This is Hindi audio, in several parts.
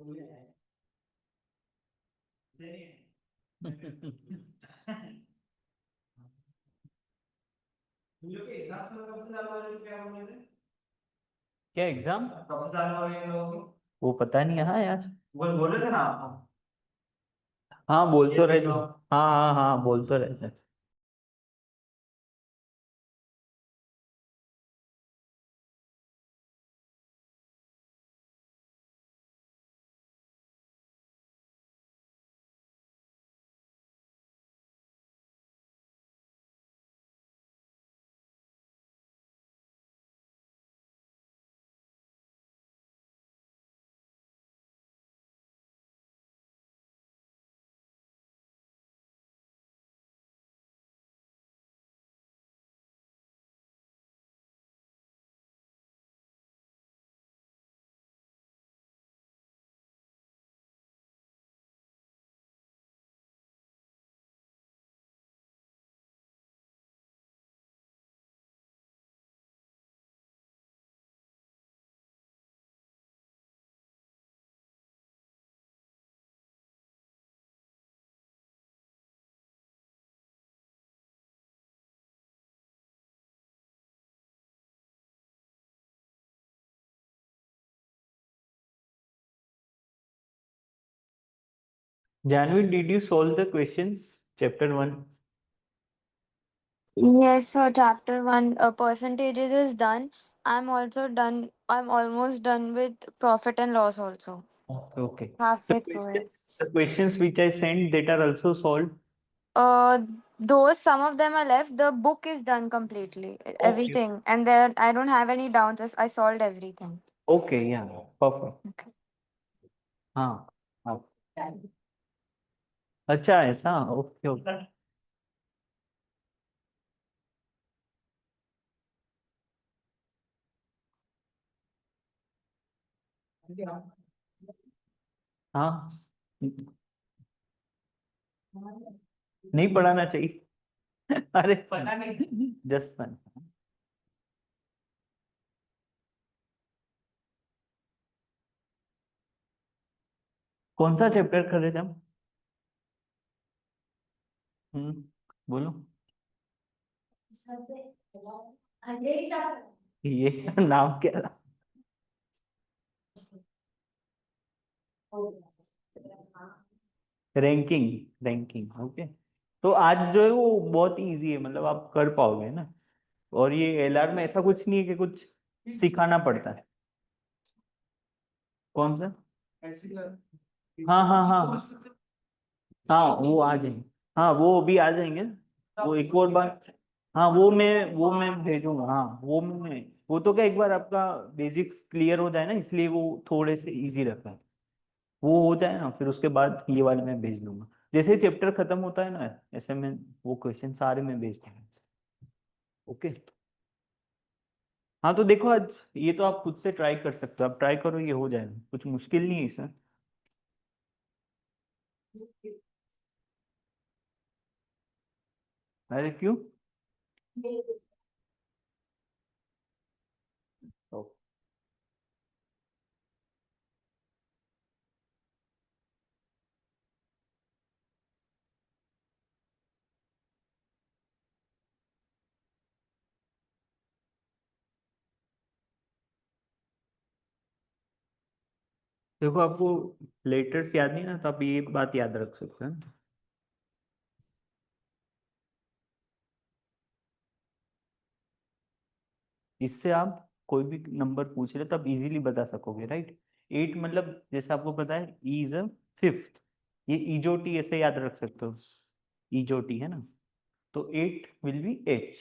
क्या एग्जाम कब से चालू हो रही है इन लोगों की? वो पता नहीं। हाँ यार, बोल रहे थे ना आप। हाँ बोल तो रहे थे। हाँ हाँ हाँ बोल तो रहे थे। Janvi, did you solve the questions? Chapter 1. Yes, so chapter one percentages is done. I'm also done. I'm almost done with profit and loss also. Okay, okay. Halfway through it. The questions which I sent that are also solved. Uh, those some of them are left. The book is done completely. Okay. Everything, and there I don't have any doubts. I solved everything. Okay, yeah, perfect. Okay. हाँ हाँ। अच्छा ऐसा, ओके ओके। हाँ, नहीं पढ़ाना चाहिए। अरे पता नहीं, जस्ट फन। कौन सा चैप्टर कर रहे थे हम? बोलो। ये नाम क्या था? रैंकिंग। Ranking, okay. तो आज जो है वो बहुत इजी है, मतलब आप कर पाओगे ना। और ये एलआर में ऐसा कुछ नहीं है कि कुछ सिखाना पड़ता है। कौन सा? हाँ हाँ हाँ हाँ, वो आ जाएंगे। हाँ वो भी आ जाएंगे। वो एक और बार। हाँ वो मैं भेजूंगा। हाँ वो तो क्या, एक बार आपका बेसिक्स क्लियर हो जाए ना, इसलिए वो थोड़े से इजी रहता है। वो हो जाए ना, फिर उसके बाद ये वाले मैं भेज दूंगा। जैसे चैप्टर खत्म होता है ना, ऐसे में वो क्वेश्चन सारे मैं भेज दूंगा। ओके। हाँ तो देखो, आज ये तो आप खुद से ट्राई कर सकते हो। आप ट्राई करो, ये हो जाएगा, कुछ मुश्किल नहीं है इसमें। अरे क्यों? तो देखो, आपको लेटर्स याद नहीं ना, तो आप ये बात याद रख सकते हैं। इससे आप कोई भी नंबर पूछ रहे तो आप इजीली बता सकोगे, राइट। 8 मतलब जैसे आपको पता है ई इज अ फिफ्थ। ये ईजोटी ऐसे याद रख सकते हो। ईजोटी है ना। तो 8 will be H.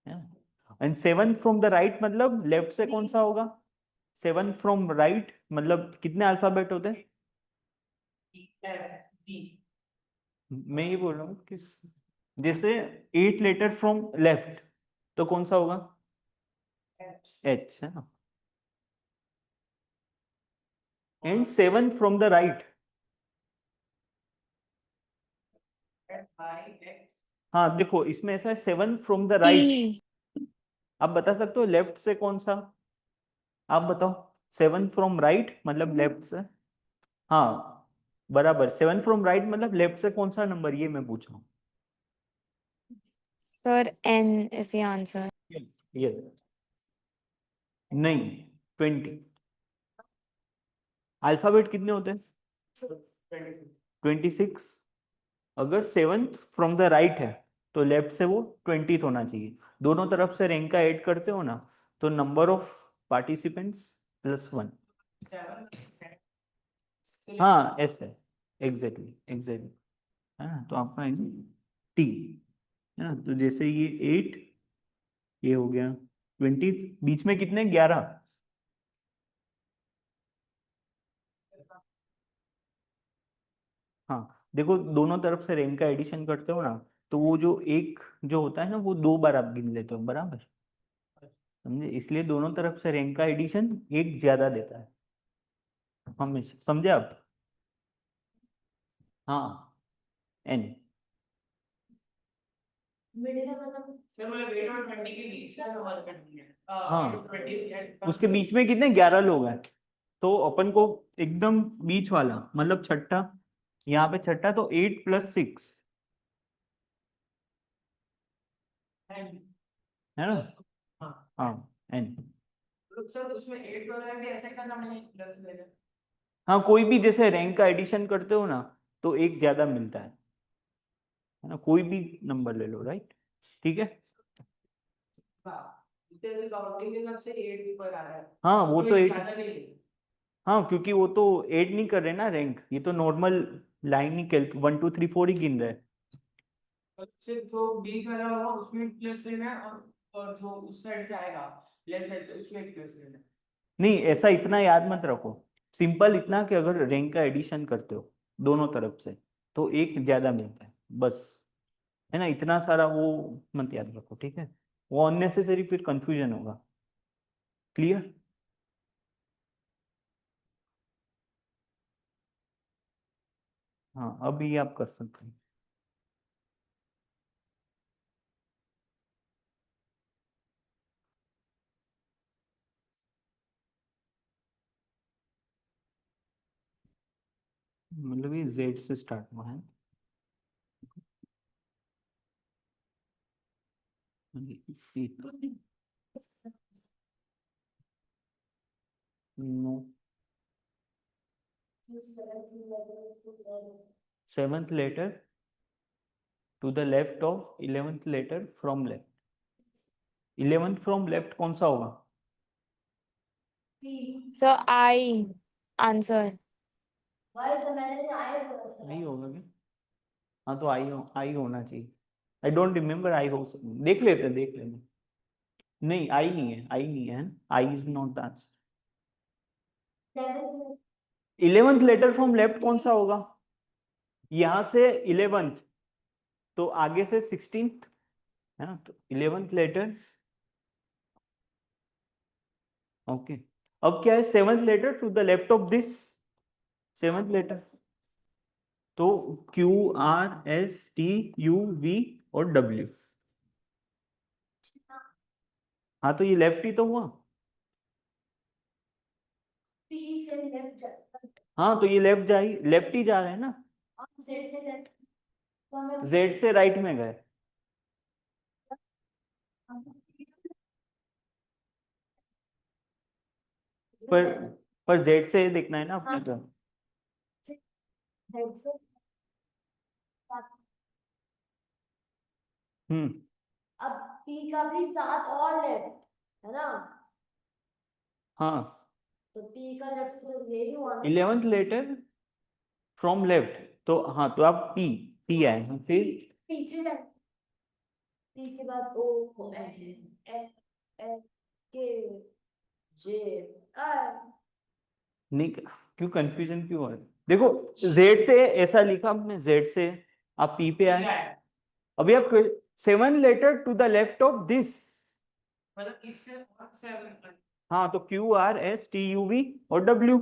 And 7 from the right मतलब लेफ्ट से कौन सा होगा? 7 फ्रॉम राइट मतलब कितने अल्फाबेट होते हैं? मैं ये बोल रहा हूँ कि जैसे 8 लेटर फ्रॉम लेफ्ट तो कौन सा होगा? एच है ना। And 7 from the right. हाँ देखो, इसमें ऐसा है 7 फ्रॉम द राइट। E. आप बता सकते हो लेफ्ट से कौन सा? आप बताओ। 7 फ्रॉम राइट मतलब लेफ्ट से। हाँ बराबर, 7 फ्रॉम राइट मतलब लेफ्ट से कौन सा नंबर, ये मैं पूछ रहा हूँ। Sir, N is the answer. Yes, नहीं 20। अल्फाबेट कितने होते हैं? 26। अगर 7th फ्रॉम द राइट है तो लेफ्ट से वो 20th होना चाहिए। दोनों तरफ से रैंक का ऐड करते हो ना, तो नंबर ऑफ पार्टिसिपेंट्स +1। हाँ एस है, एग्जैक्टली एग्जैक्टली, है ना, तो आपका टी, है ना, तो जैसे ये 8, ये हो गया 20, बीच में कितने, 11। हाँ देखो, दोनों तरफ से रैंक का एडिशन करते हो ना, तो वो जो एक जो होता है ना, वो 2 बार आप गिन लेते हो, बराबर, समझे, इसलिए दोनों तरफ से रैंक का एडिशन एक ज्यादा देता है हमेशा, समझे आप? हाँ एन। हाँ उसके बीच में कितने, 11 लोग हैं, तो अपन को एकदम बीच वाला मतलब छठा, यहाँ पे छठा, तो 8 + 6, है ना? हाँ एन। हाँ कोई भी जैसे रैंक का एडिशन करते हो ना, तो एक ज्यादा मिलता है ना, कोई भी नंबर ले लो, राइट, ठीक है। हाँ वो तो 8, हाँ क्योंकि वो तो ऐड नहीं कर रहे ना रैंक, ये तो नॉर्मल लाइन ही, कैलक 1 2 3 4 ही गिन रहे हैं। नहीं ऐसा इतना याद मत रखो, सिंपल इतना कि अगर रैंक का एडिशन करते हो दोनों तरफ से, तो एक ज्यादा मिलता है, बस, है ना, इतना सारा वो मत याद रखो, ठीक है, वो अननेसेसरी फिर कंफ्यूजन होगा। क्लियर? हाँ अभी आप कर सकते हैं। मतलब ये जेड से स्टार्ट हुआ है, no, 7th letter to the left of 11th letter from left. 11th from left कौन सा होगा? Sir, I answer. नहीं होगा क्या? हाँ तो आई आई होना चाहिए, आई डोंट रिमेम्बर, आई हो, देख लेते हैं, देख लेंगे। नहीं आई नहीं है, आई नहीं है, I is not the answer. 11th letter from left कौन सा होगा? यहाँ से 11th, तो आगे से 16th, है ना, तो 11th लेटर, ओके। अब क्या है, 7th letter to the left of this 7th letter, तो QRSTUV और W। हाँ तो ये लेफ्ट ही तो हुआ। हाँ तो ये लेफ्ट ही जा रहे हैं ना, जेड से राइट में गए, पर पर जेड से देखना है ना अपने को। हम्म। हाँ 11th लेटर फ्रॉम लेफ्ट, तो हाँ तो आप पी आए फिर, नहीं, क्यों कंफ्यूजन क्यों है? देखो जेड से ऐसा लिखा आपने, जेड से आप पी पे आए, अभी आप 7 letter to the left of this, हाँ तो QRSTUV और W।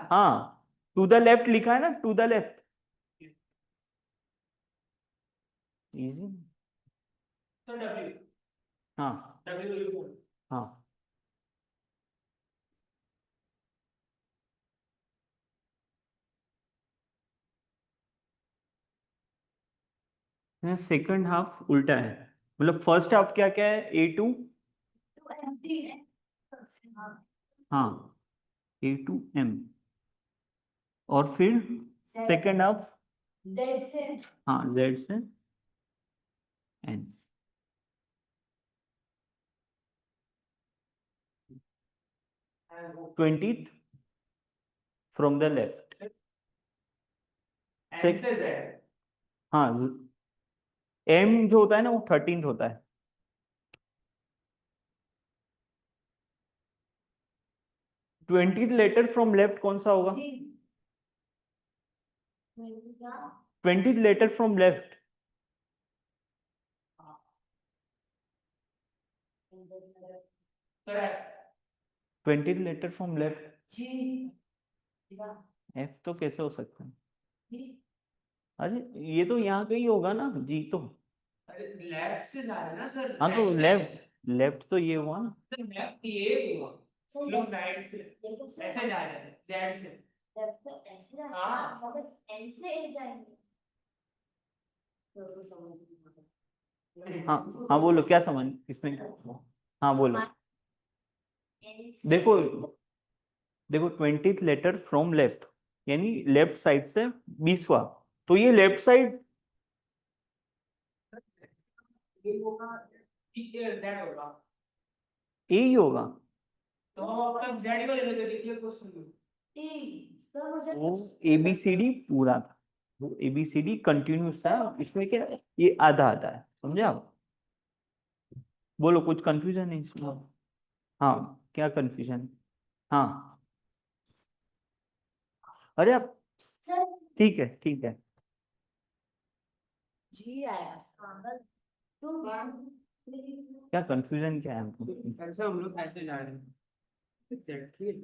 हाँ टू द लेफ्ट लिखा है ना, टू द लेफ्ट, इजी। हाँ हाँ सेकंड हाफ उल्टा है, मतलब फर्स्ट हाफ क्या क्या है, A2, हाँ A2M, और फिर सेकंड हाफ हाँ Z से N। 20th from the left, हाँ M जो होता है ना वो 13th होता है। 20th लेटर फ्रॉम लेफ्ट कौन सा होगा, 20th letter from left, 20th letter from left, F तो कैसे हो सकता है, अरे ये तो यहाँ का ही होगा ना जी, तो लेफ्ट से जा रहे हैं ना सर, हाँ तो लेफ्ट, लेफ्ट तो ये हुआ ना, लेफ्ट ये हुआ, लोग राइट से ऐसे जा रहे हैं, जेड से। हाँ हाँ हाँ बोलो क्या समझ इसमें, हाँ बोलो। देखो देखो 20th लेटर फ्रॉम लेफ्ट यानी लेफ्ट साइड से 20वां, तो ये लेफ्ट साइड ये होगा, ठीक है जेड होगा, ए ही होगा, तो हम अपना जेड को ले लेते हैं, इसलिए क्वेश्चन वो ABCD पूरा था, वो ABCD कंटिन्यूस था, इसमें क्या है? ये आधा आधा है, समझे आप। बोलो कुछ कंफ्यूजन है इसमें, हाँ क्या कंफ्यूजन, हाँ अरे आप ठीक है ठीक है, क्या कंफ्यूजन क्या है आपको, ऐसे हम लोग ऐसे जा रहे हैं,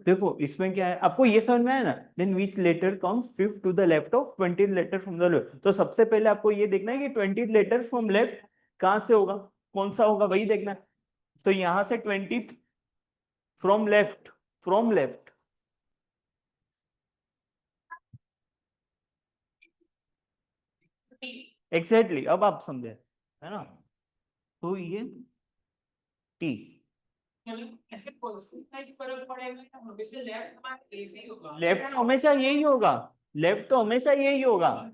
देखो इसमें क्या है आपको ये समझ में आया ना, then which letter comes fifth to the left of 20th letter from the left, तो सबसे पहले आपको ये देखना है कि 20th लेटर फ्रॉम लेफ्ट कहां से होगा, कौन सा होगा वही देखना है, तो यहां से 20th from left, from left, exactly अब आप समझे है ना, तो ये T, मतलब ऐसे परसेंटेज फर्क पड़ेगा, हमेशा लेफ्ट हमारा ऐसे ही होगा, लेफ्ट तो हमेशा यही होगा, लेफ्ट तो हमेशा यही होगा,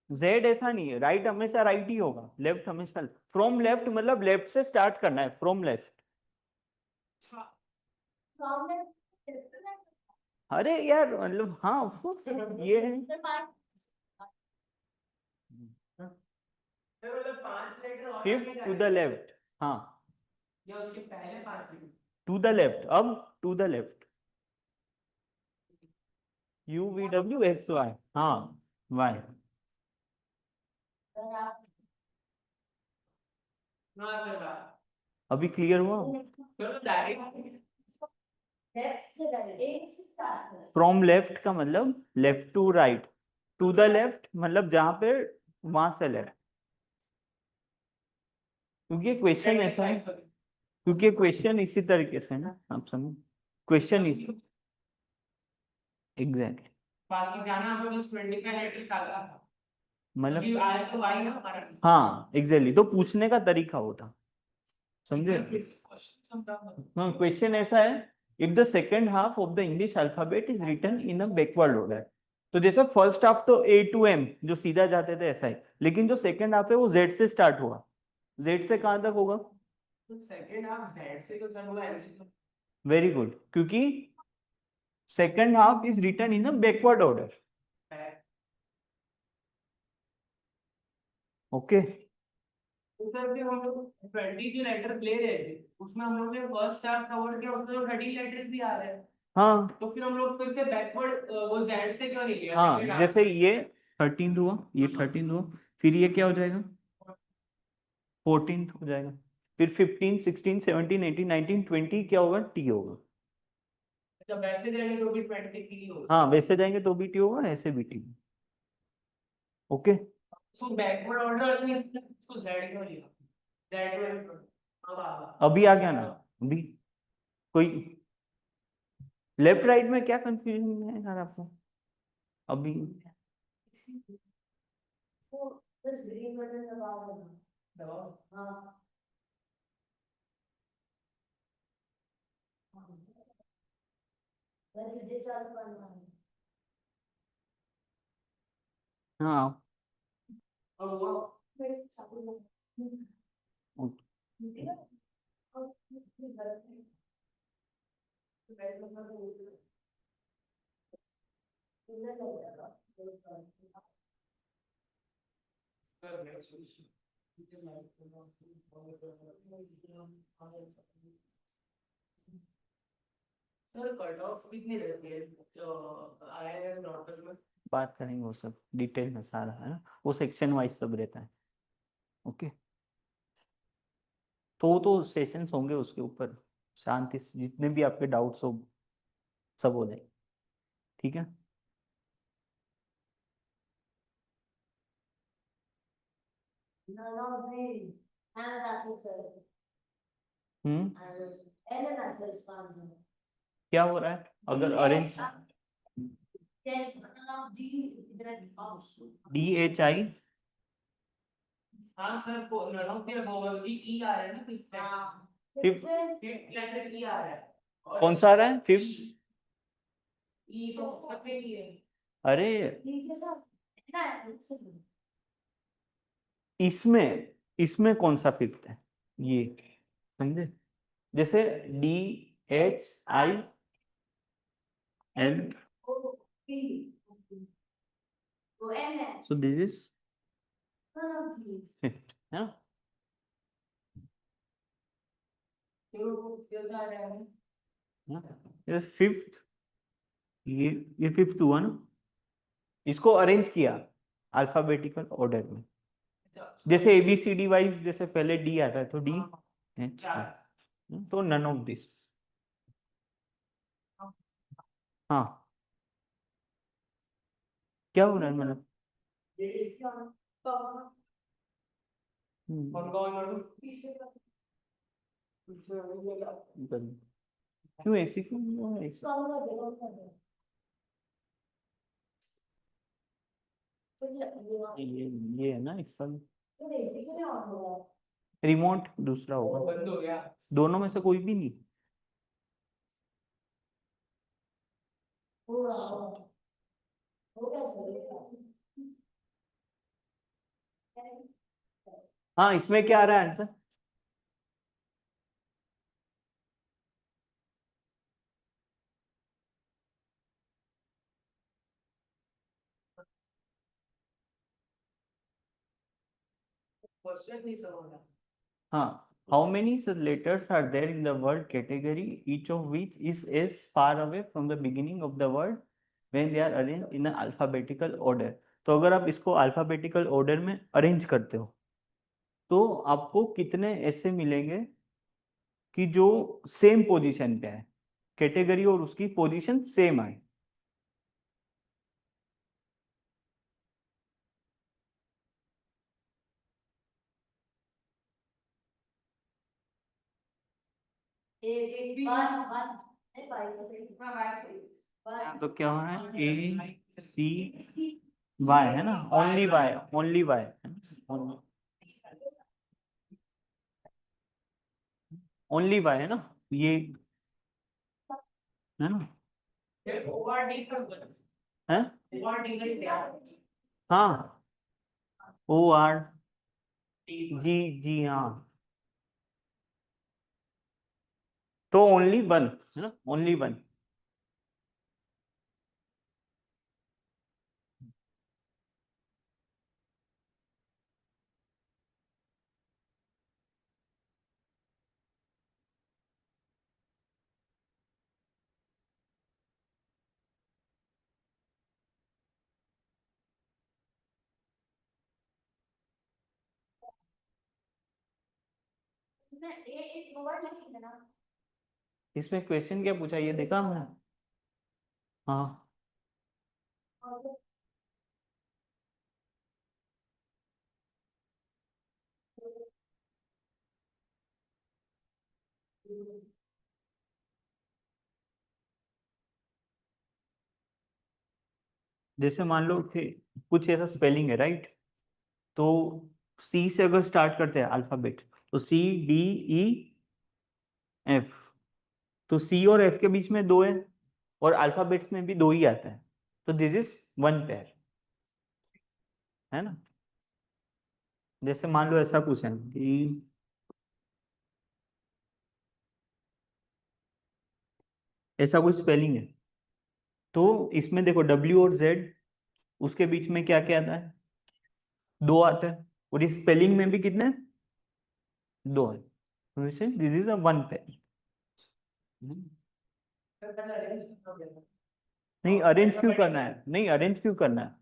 जेड ऐसा नहीं है, राइट हमेशा राइट ही होगा, लेफ्ट हमेशा, फ्रॉम लेफ्ट मतलब लेफ्ट से स्टार्ट करना है, फ्रॉम लेफ्ट, अरे यार मतलब हाँ of course, ये है तो मतलब 5 लेटर और फिफ्थ टू द लेफ्ट, हाँ या उसके पहले 5 लेटर, टू द लेफ्ट, अब टू द लेफ्ट, UVWXY, हाँ Y, हाँ सर अभी क्लियर हुआ, तो डायरेक्ट फ्रॉम लेफ्ट का मतलब left to right, to the left मतलब जहां पे वहां से लेफ्ट, क्योंकि क्वेश्चन ऐसा है, क्योंकि क्वेश्चन इसी तरीके से है ना, आप समझ, क्वेश्चन इसी एग्जैक्ट, बाकी जाना हमें बस 25 लेटर्स आ गया, मतलब क्योंकि आज तो आई ना हमारा, हाँ एग्जैक्टली, तो पूछने का तरीका होता, समझे, क्वेश्चन समझा, हाँ क्वेश्चन ऐसा है, if the second half of the English alphabet is written in a backward order, तो जैसे फर्स्ट हाफ तो A to M जो सीधा जाते थे ऐसा ही, लेकिन जो सेकेंड हाफ है वो Z से स्टार्ट हुआ, Z से कहां तक होगा, तो सेकंड हाफ जेड से तो चल हुआ एल से, तो वेरी गुड, क्योंकि second half is written in a backward order, okay, तो सर फिर हम लोग 20 जो लेटर ले रहे थे उसमें हम लोग ने फर्स्ट हाफ कवर किया, उसमें तो 30 लेटर्स भी आ रहे हैं, हाँ तो फिर हम लोग फिर से बैकवर्ड वो जेड से क्यों नहीं लिया सेकंड हाँ हाफ जैसे ये 13th हुआ, ये 13th हुआ, फिर ये क्या हो जाएगा 14th हो जाएगा, फिर 15 16 17 18 19 20 क्या होगा T होगा, जब वैसे जाएंगे तो भी 20 की ही होगा, हाँ वैसे जाएंगे तो भी T होगा, ऐसे भी T, ओके, सो बैकवर्ड ऑर्डर में इसको जेड क्यों लिया, जेड में अब आ गया, अभी आ गया ना, अभी कोई लेफ्ट राइट में क्या कंफ्यूजन है यार आपको, अभी दबाओ। हाँ अब हुआ। सर कट ऑफ कितनी रहती है IIM डॉक्टर में? बात करेंगे वो सब डिटेल में सारा, है ना, वो सेक्शन वाइज सब रहता है। ओके, तो सेशंस होंगे उसके ऊपर, शांति से जितने भी आपके डाउट्स हो सब हो जाए, ठीक है। हम्म, क्या हो रहा है अगर अरेंज DHI? हाँ sir none of their vowel E आ रहा है ना फिफ्थ फिफ्थ लेटर ई आ रहा है। और कौन सा आ रहा है फिफ्थ? ई तो सबसे ही है। अरे इसमें इसमें कौन सा फिफ्थ है ये, समझे? जैसे DHIL, so this is fifth, है ना? कैसा आ रहा है? ये फिफ्थ, ये फिफ्थ हुआ ना, इसको अरेंज किया अल्फाबेटिकल ऑर्डर में, जैसे ABCD वाइज, जैसे पहले D आता है तो DH, तो नन ऑफ दिस। हाँ, क्या हो रहा है मतलब? कौन कौन मालूम? क्यों ऐसी, क्यों ऐसी? ये है ना इसका रिमोट दूसरा होगा, बंद हो गया। दोनों में से कोई भी नहीं। हाँ, इसमें क्या आ रहा है आंसर? क्वेश्चन नहीं समझा। हाँ, how many letters are there in the word category, each of which is as far away from the beginning of the word when they are arranged in an alphabetical order? तो अगर आप इसको अल्फाबेटिकल ऑर्डर में अरेंज करते हो तो आपको कितने ऐसे मिलेंगे कि जो सेम पोजीशन पे है, कैटेगरी और उसकी पोजीशन सेम आए। तो क्या हो रहा है, ACY है ना, only Y, only Y, only Y है ना ये, है ना? ओआरडी कर दो। है, ओआरडी कर दिया। हाँ, ORG, हाँ, तो ओनली वन है ना, ओनली वन। इसमें क्वेश्चन क्या पूछा ये देखा हमने? हाँ, जैसे मान लो कि कुछ ऐसा स्पेलिंग है, राइट? तो सी से अगर स्टार्ट करते हैं अल्फाबेट, तो सी डी ई एफ, तो सी और एफ के बीच में 2 है, और अल्फाबेट्स में भी 2 ही आता है, तो दिस इज 1 पेयर, है ना। जैसे मान लो ऐसा पूछे कि ऐसा कोई स्पेलिंग है, तो इसमें देखो डब्ल्यू और जेड, उसके बीच में क्या क्या आता है, 2 आता है, और इस स्पेलिंग में भी कितने, 2 है, तो दिस इज अ 1 पेयर। नहीं अरेंज क्यों करना है, नहीं अरेंज क्यों करना है,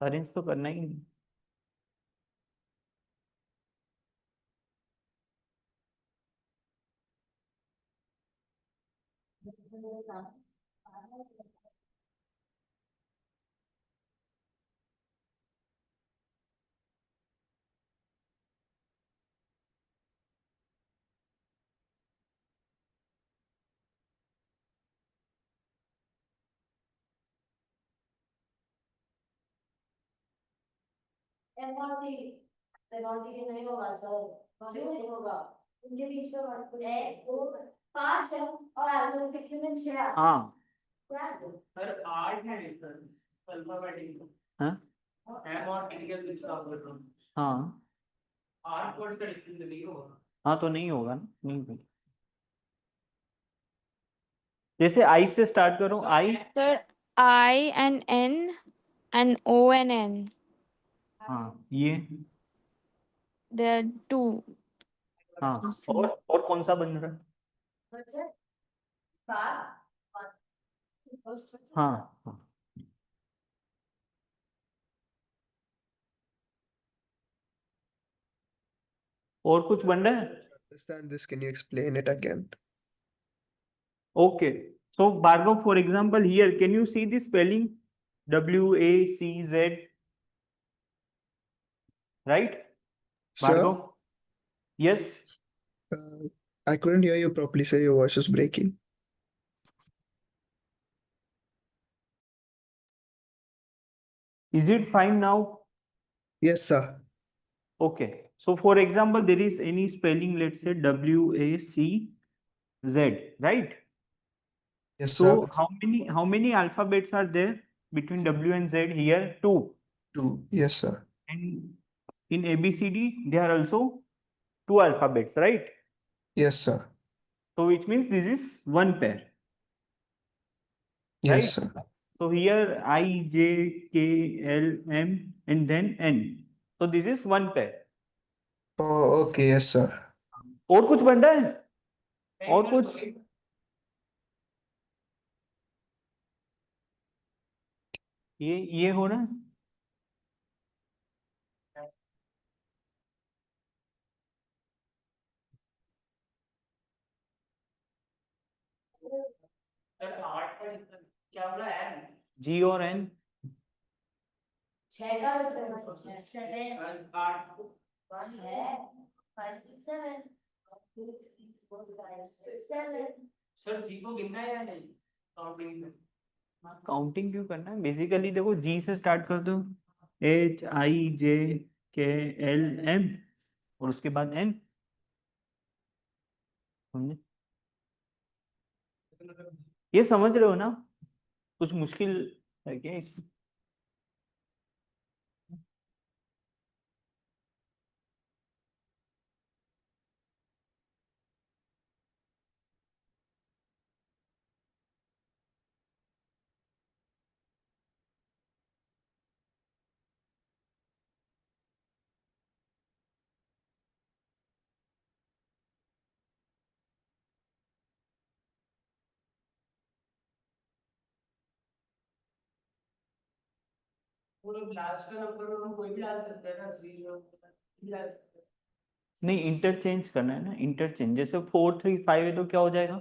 अरेंज तो करना ही नहीं। नहीं होगा सर, क्यों नहीं होगा, उनके बीच में एक दो 5 है और अल्फाबेटिक में 6 है। हाँ सर 8 है सर अल्फाबेटिक, हाँ एम और टिपिकल लिस्ट आप कर रहे हो, हाँ 8 वर्ड्स का डिफरेंस नहीं होगा। हाँ, तो नहीं होगा ना, नहीं होगा। जैसे आई से स्टार्ट करो, आई, Sir, I and N and O and N. हाँ ये, There are 2. हाँ, और कौन सा बन रहा है, हाँ हाँ, और कुछ बन रहा है, Understand this? Can you explain it again? okay, so Bhargav, for example here can you see the spelling WACZ, right Sir, Bhargav, yes, I couldn't hear you properly, sir. Your voice was breaking. is it fine now? Yes, sir. Okay, so for example there is any spelling, let's say WACZ, right? Yes, So sir. how many alphabets are there between W and Z here? 2. 2. Yes, sir. And in ABCD there are also 2 alphabets, right? Yes, sir. So which means this is 1 pair, Yes, right? sir. So here I, J, K, L, M and then N. So this is 1 pair. Oh, okay. Yes, sir. और कुछ बन रहा है, और कुछ, ये हो रहा है, सर 8 का डिफरेंस क्या बोला एम, G और N, 6 का डिफरेंस है 7 8 है 5 6 7 2 3 4 5 6 7। सर जी को गिनना है या नहीं काउंटिंग में, काउंटिंग क्यों करना है, बेसिकली देखो G से स्टार्ट कर दो, HIJKLM और उसके बाद N, समझे, ये समझ रहे हो ना, कुछ मुश्किल है क्या इसमें? पूरे लास्ट का नंबर हम कोई भी डाल सकते हैं ना, 0 भी डाल सकते हैं। नहीं इंटरचेंज करना है ना, इंटरचेंज, जैसे 4 3 5 है तो क्या हो जाएगा,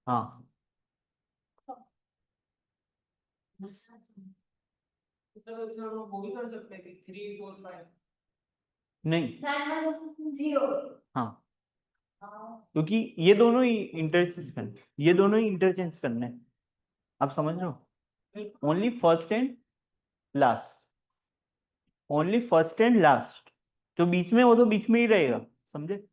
हाँ मतलब इसमें हम वो भी कर सकते हैं कि 3 4 5, नहीं, 0। हाँ क्योंकि ये दोनों ही इंटरचेंज करने, ये दोनों ही इंटरचेंज करने हैं, आप समझ रहे हो, only first and last, only first and last, जो बीच में वो तो बीच में ही रहेगा, समझे?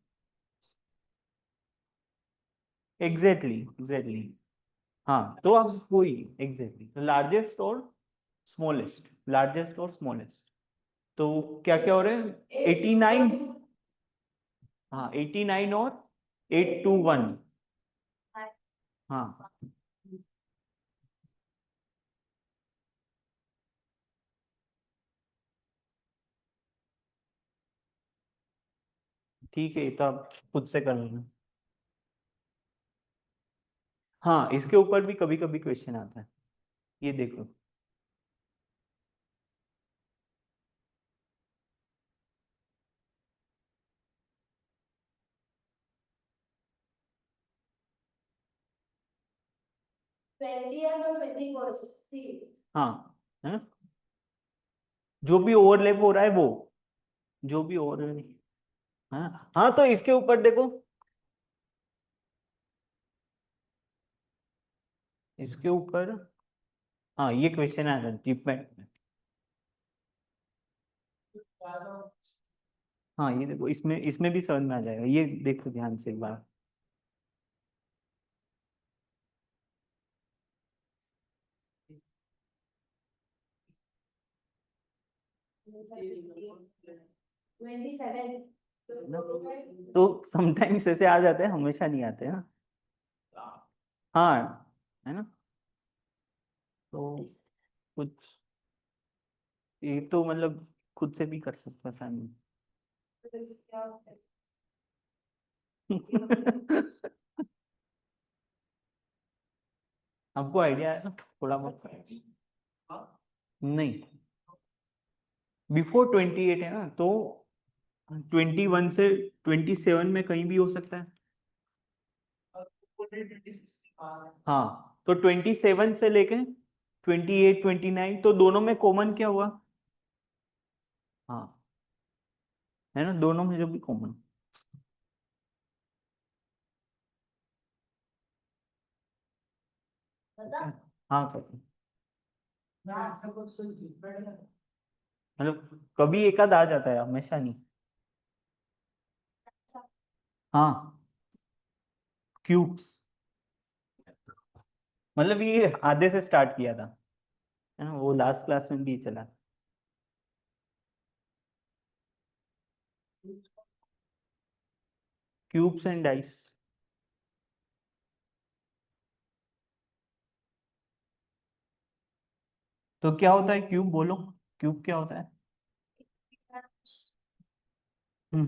Exactly exactly. हाँ तो अब वही एग्जैक्टली, लार्जेस्ट और स्मॉलेस्ट, लार्जेस्ट और स्मॉलेस्ट। तो क्या क्या हो रहे हैं? 89, हाँ 89 और 821। हाँ ठीक है, ये तो आप खुद से कर लेना। हाँ इसके ऊपर भी कभी कभी क्वेश्चन आता है, ये देखो। हाँ है? जो भी ओवरलैप हो रहा है वो, जो भी ओवर, हाँ हाँ तो इसके ऊपर देखो, इसके ऊपर, हाँ ये क्वेश्चन आया था जीप में। हाँ ये देखो, इसमें इसमें भी समझ में आ जाएगा, ये देखो ध्यान से एक बार। ना? तो समटाइम्स ऐसे आ जाते हैं, हमेशा नहीं आते हैं। हाँ है ना? तो कुछ, ये तो मतलब खुद से भी कर सकता था नहीं। आपको आइडिया है ना थोड़ा बहुत? नहीं, बिफोर 28 है ना, तो 21 से 27 में कहीं भी हो सकता है। हाँ तो 27 से लेके 28 29, तो दोनों में कॉमन क्या हुआ? हाँ है ना, दोनों में जो भी कॉमन। हाँ मतलब कभी एक आध आ जाता है, हमेशा नहीं। हाँ क्यूब्स, मतलब ये आधे से स्टार्ट किया था, है ना, वो लास्ट क्लास में भी चला। Cubes and dice. तो क्या होता है क्यूब, बोलो, क्यूब क्या होता है? हम्म,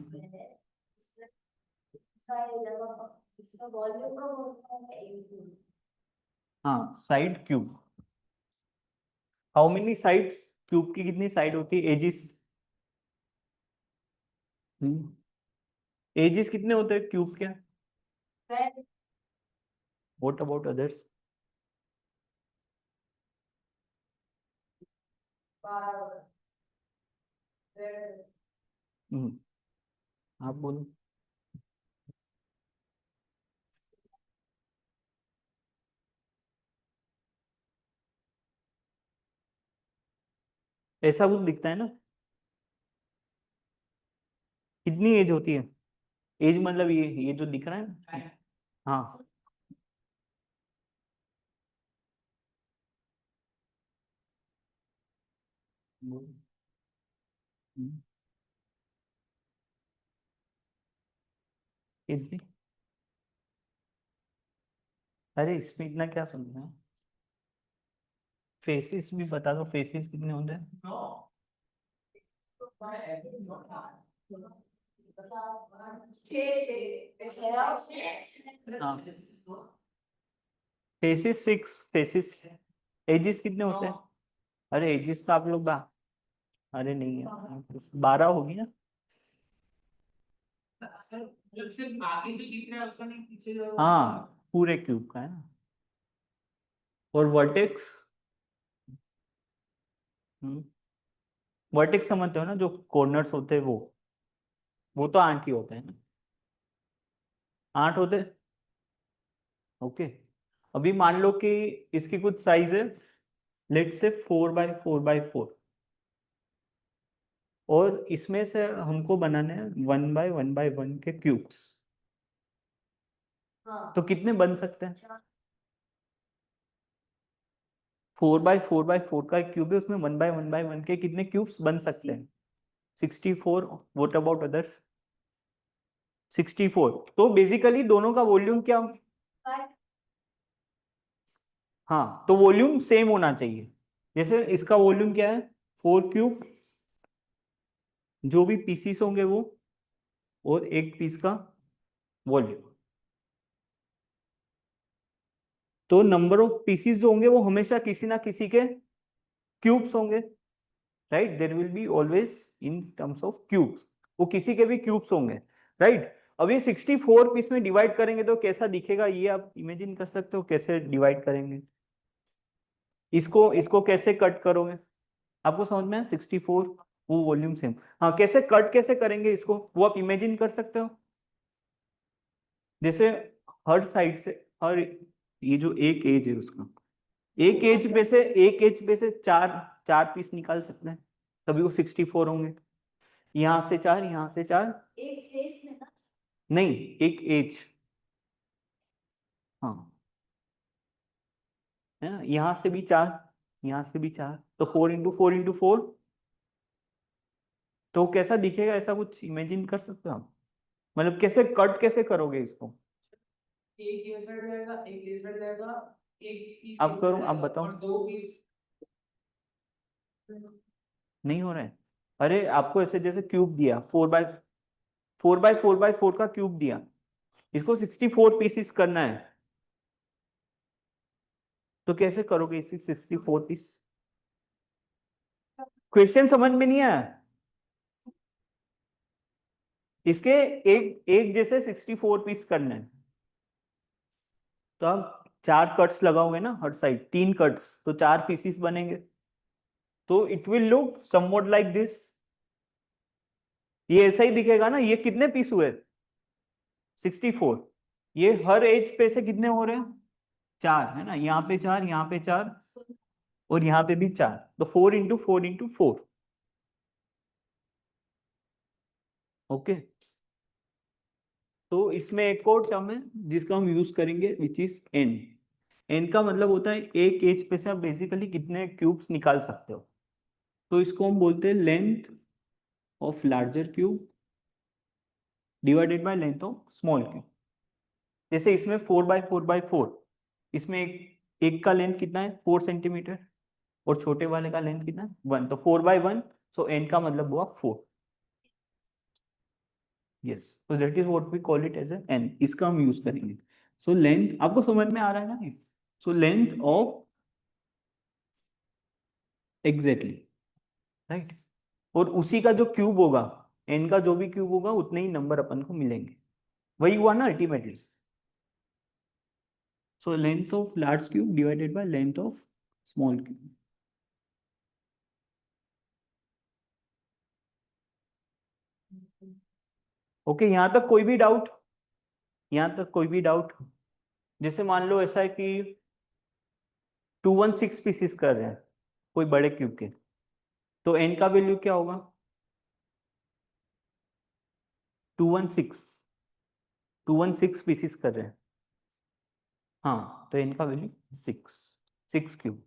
हाँ side cube. How many sides, cube की कितनी साइड होती है? एजिस, एजिस कितने होते हैं क्यूब के? What about others? आप बोलो। ऐसा कुछ दिखता है ना? कितनी एज होती है? एज मतलब ये जो दिख रहा है ना? हाँ बोलो। हम्म, कितनी? अरे इसमें इतना क्या सुन रहे हैं? फेसिस भी बता दो, फेसिस कितने होते हैं? हाँ फेसिस 6, फेसिस। एजिस कितने होते हैं? अरे एजिस तो आप लोग अरे नहीं है, 12 होगी ना? जब सिर्फ आगे जो दिख रहा है उसका नहीं, पीछे जो हाँ पूरे क्यूब का है ना। और वर्टेक्स, वर्टेक्स समझते हो ना, जो कॉर्नर्स होते हैं वो तो 8 ही होते हैं ना? 8 होते। ओके, अभी मान लो कि इसकी कुछ साइज है, लेट से 4 बाई 4 बाई 4, और इसमें से हमको बनाने हैं 1 by 1 by 1 के क्यूब्स। तो कितने बन सकते हैं? 4 by 4 by 4 का एक क्यूब है, उसमें 1 by 1 by 1 के कितने क्यूब्स बन सकते हैं? 64। What about others? 64। तो बेसिकली दोनों का वॉल्यूम क्या हो? हाँ, तो वॉल्यूम सेम होना चाहिए। जैसे इसका वॉल्यूम क्या है? 4 क्यूब, जो भी पीसीस होंगे वो, और एक पीस का वॉल्यूम। तो नंबर ऑफ पीसीस जो होंगे वो हमेशा किसी ना किसी के क्यूब्स होंगे, right? There will be always in terms of cubes, वो किसी के भी क्यूब्स होंगे, राइट? अब ये 64 पीस में डिवाइड करेंगे तो कैसा दिखेगा, ये आप इमेजिन कर सकते हो कैसे डिवाइड करेंगे? इसको कैसे कट करोगे? आपको समझ में है? 64 वो वॉल्यूम सेम। हाँ, कैसे कट कैसे करेंगे इसको, वो आप इमेजिन कर सकते हो? जैसे हर साइड से, हर ये जो एक एज है उसका, एक एज पे से चार चार पीस निकाल सकते हैं, तभी वो 64 होंगे। यहाँ से चार, यहाँ से चार, एक फेस से ना? नहीं, एक एज। हाँ, है ना? यहाँ से भी चार, यहाँ से भी चार, तो 4 into 4 into 4। तो कैसा दिखेगा, ऐसा कुछ इमेजिन कर सकते हो आप? मतलब कैसे कट कैसे करोगे इसको? एक ये साइड जाएगा, एक ये साइड जाएगा, एक पीस आप करो, आप बताओ। और दो पीस। नहीं हो रहा है? अरे आपको ऐसे जैसे क्यूब दिया, 4 by 4 by 4 का क्यूब दिया, इसको 64 पीसेस करना है, तो कैसे करोगे इसी 64 पीस? क्वेश्चन समझ में नहीं आया? इसके एक एक जैसे 64 पीस करना है, तो आप 4 कट्स लगाओगे ना हर साइड, 3 कट्स, तो 4 पीसेस बनेंगे। तो it will look somewhat like this. ये ऐसा ही दिखेगा ना। ये कितने पीस हुए? 64। ये हर एज पे से कितने हो रहे हैं? 4, है ना? यहाँ पे 4, यहाँ पे 4, और यहाँ पे भी 4, तो 4 into 4 into 4। ओके। तो इसमें एक और टर्म है जिसका हम यूज करेंगे, विच इज एन। एन का मतलब होता है एक एज पे से आप बेसिकली कितने क्यूब्स निकाल सकते हो। तो इसको हम बोलते हैं length of larger cube divided by length of small cube. जैसे इसमें 4 by 4 by 4, इसमें एक का लेंथ कितना है? 4 सेंटीमीटर, और छोटे वाले का लेंथ कितना है? 1, तो 4 by 1, सो एन का मतलब हुआ 4। Yes, so that is what we call it as a n, इसका हम यूज करेंगे। सो लेंथ आपको समझ में आ रहा है ना? So length of, exactly, right. और उसी का जो क्यूब होगा, n का जो भी क्यूब होगा उतने ही नंबर अपन को मिलेंगे, वही हुआ ना ultimately. So length of large cube divided by length of small cube. Okay, यहां तक कोई भी डाउट? यहां तक कोई भी डाउट? जैसे मान लो ऐसा है कि 216 पीसीस कर रहे हैं कोई बड़े क्यूब के, तो n का वैल्यू क्या होगा? 216, 216 पीसीस कर रहे हैं, हाँ, तो n का वैल्यू 6 क्यूब।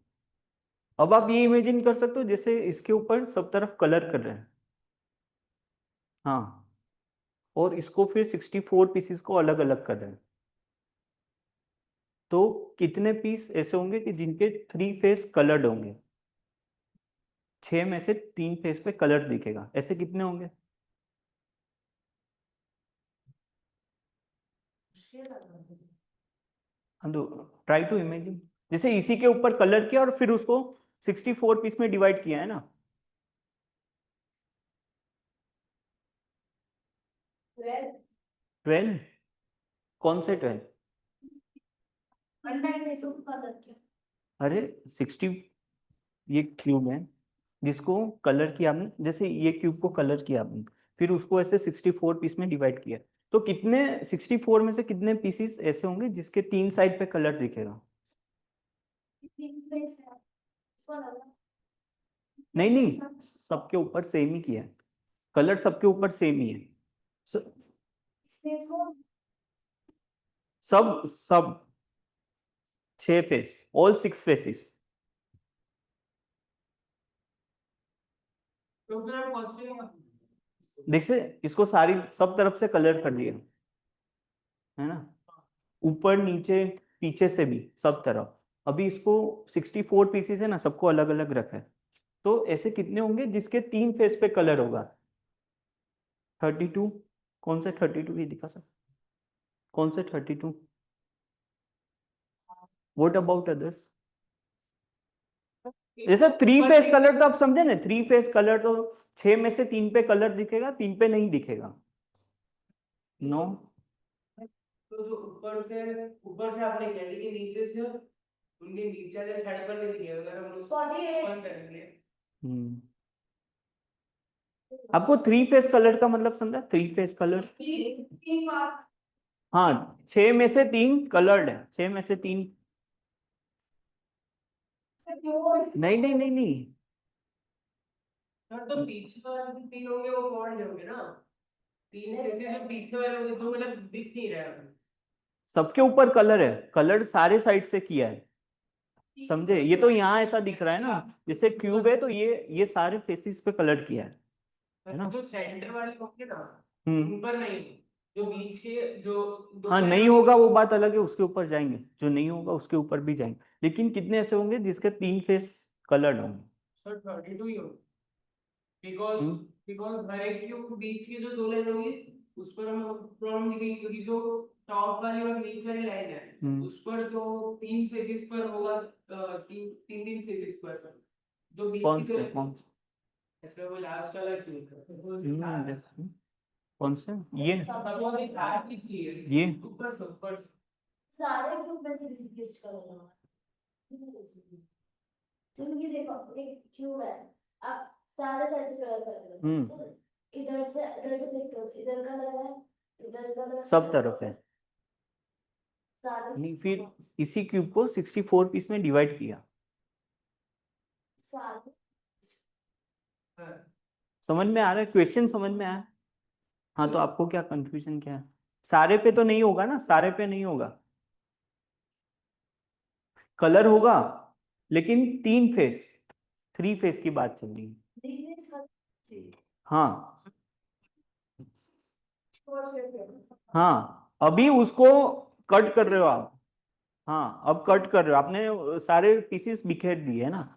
अब आप ये इमेजिन कर सकते हो जैसे इसके ऊपर सब तरफ कलर कर रहे हैं, हाँ, और इसको फिर 64 पीसीस को अलग अलग कर रहे हैं, तो कितने पीस ऐसे होंगे कि जिनके 3 फेस कलर्ड होंगे? 6 में से 3 फेस पे कलर दिखेगा, ऐसे कितने होंगे? Try to imagine. जैसे इसी के ऊपर कलर किया और फिर उसको 64 पीस में डिवाइड किया है ना। 12? कौन से 12? अरे 60, ये क्यूब है जिसको कलर किया आपने, जैसे ये क्यूब को कलर किया आपने, फिर उसको ऐसे 64 पीस में डिवाइड किया, तो कितने 64 में से कितने पीसेस ऐसे होंगे जिसके 3 साइड पे कलर दिखेगा? नहीं नहीं, सबके ऊपर सेम ही किया है। कलर सबके ऊपर सेम ही है। सब सब 6 फेस, ऑल 6 फेसेस। तो फिर हम कौन देख से इसको सारी सब तरफ से कलर कर दिया है ना, ऊपर नीचे पीछे से भी सब तरफ। अभी इसको 64 पीसेस है ना, सबको अलग अलग रखा है। तो ऐसे कितने होंगे जिसके 3 फेस पे कलर होगा? 32। कौन से 32 ये दिखा सर, कौन से 32? What about others? जैसे 3 फेस कलर तो आप समझे ना, 3 फेस कलर तो 6 में से 3 पे कलर दिखेगा, 3 पे नहीं दिखेगा। नो, तो जो ऊपर से आपने कह दी कि नीचे से उनके नीचे वाले साइड पर नहीं दिया, अगर हम उसको ओपन करेंगे। आपको 3 फेस कलर का मतलब समझा? 3 फेस कलर, हाँ 6 में से 3 कलर्ड है, 6 में से 3। नहीं नहीं नहीं नहीं, सर तो पीछे वाले जो 3 होंगे वो कौन होंगे ना, 3 जैसे जो पीछे वाले होंगे जो मतलब दिख नहीं रहा है। सबके ऊपर कलर है, कलर सारे साइड से किया है, समझे? ये तो यहाँ ऐसा दिख रहा है ना, जैसे क्यूब है तो ये सारे फेसेस पे कलर किया है ना। जो सेंटर वाले होंगे ना, हम्म, उन पर नहीं, जो बीच के जो हाँ नहीं होगा वो बात अलग है, उसके ऊपर जाएंगे, जो नहीं होगा उसके ऊपर भी जाएंगे। लेकिन कितने ऐसे होंगे जिसके 3 फेस कलर्ड होंगे? सर 32 ही होंगे, बिकॉज हर एक के बीच के जो 2 लाइन होंगी उस पर हम प्रॉब्लम दिखेगी, क्योंकि जो टॉप वाली और नीचे वाली लाइन है उस पर जो 3 फेसेस पर होगा, तीन फेसेस पर जो बीच कौन की से जो कौन इसमें वो लास्ट वाला क्यों कौन से ये सबको एक हाथ की चाहिए, ये ऊपर से ऊपर से। सारे ग्रुप में से लिस्ट करो तुम ये देखो एक क्यूब है, आप सारे साइड से कलर कर रहे हो तो इधर से क्लिक करो, इधर का कलर है, इधर का कलर सब तरफ है। सारे नहीं फिर इसी क्यूब को 64 पीस में डिवाइड किया। सारे समझ में आ रहा है? क्वेश्चन समझ में आया? हाँ तो आपको क्या कंफ्यूजन क्या है? सारे पे तो नहीं होगा ना, सारे पे नहीं होगा, कलर होगा लेकिन 3 फेस, 3 फेस की बात चल रही है। हाँ हाँ, अभी उसको कट कर रहे हो आप। हाँ अब कट कर रहे हो आपने, सारे पीसेस बिखेर दिए है ना।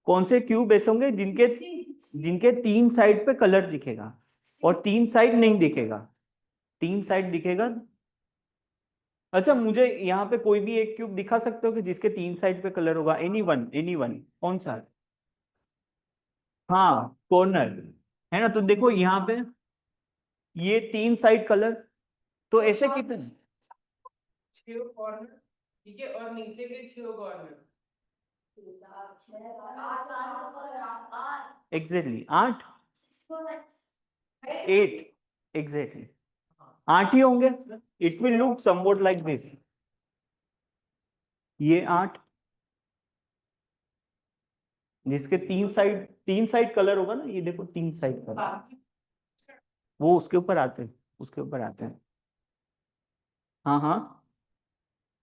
कौन से क्यूब ऐसे होंगे जिनके जिनके 3 साइड पे कलर दिखेगा और 3 साइड नहीं दिखेगा? 3 साइड दिखेगा। अच्छा मुझे यहाँ पे कोई भी एक क्यूब दिखा सकते हो कि जिसके 3 साइड पे कलर होगा? एनी वन कौन सा? हाँ कॉर्नर है ना, तो देखो यहाँ पे ये 3 साइड कलर, तो ऐसे कितने? 6 कॉर्नर, ठीक है, और नीचे के 6 कॉर्नर। एग्जैक्टली 8, 8 एग्जैक्टली 8 ही होंगे। It will look somewhat like this, ये 8 जिसके 3 साइड कलर होगा ना, ये देखो 3 साइड कलर, वो उसके ऊपर आते हैं, उसके ऊपर आते हैं। हाँ हाँ,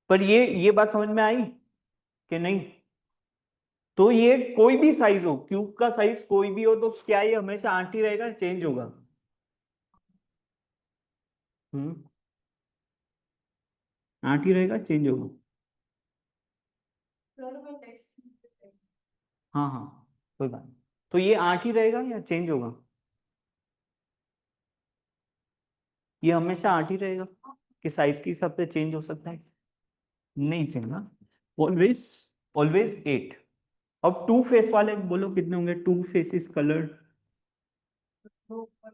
पर ये बात समझ में आई कि नहीं? तो ये कोई भी साइज हो, क्यूब का साइज कोई भी हो, तो क्या ये हमेशा 8 ही रहेगा, चेंज होगा? 8 ही रहेगा, चेंज होगा? हाँ हाँ कोई बात नहीं। तो ये 8 ही रहेगा या चेंज होगा? ये हमेशा 8 ही रहेगा कि साइज के हिसाब से चेंज हो सकता है? नहीं चेंज ना, ऑलवेज ऑलवेज 8। अब 2 फेस वाले बोलो कितने होंगे? 2 फेसेस कलर्ड, ऊपर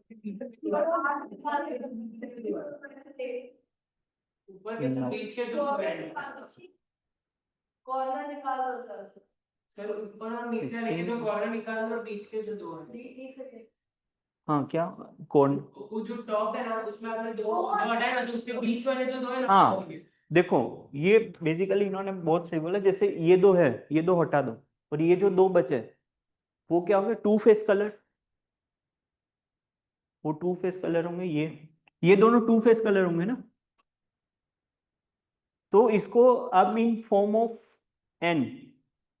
के सब बीच के जो कॉर्नर निकाल दो सर। सर ऊपर और नीचे वाले के जो कॉर्नर निकाल दो और बीच के जो 2 हैं। एक सेकंड हाँ क्या कौन? वो जो टॉप है ना उसमें आपने 2 हटाए ना, तो उसके बीच वाले जो 2 है ना हाँ देखो ये बेसिकली इन्होंने बहुत सही बोला, जैसे ये 2 है, ये 2 हटा दो और ये जो 2 बचे वो क्या होगा, टू फेस कलर, वो टू फेस कलर होंगे, ये दोनों टू फेस कलर होंगे ना। तो इसको अब इन फॉर्म ऑफ एन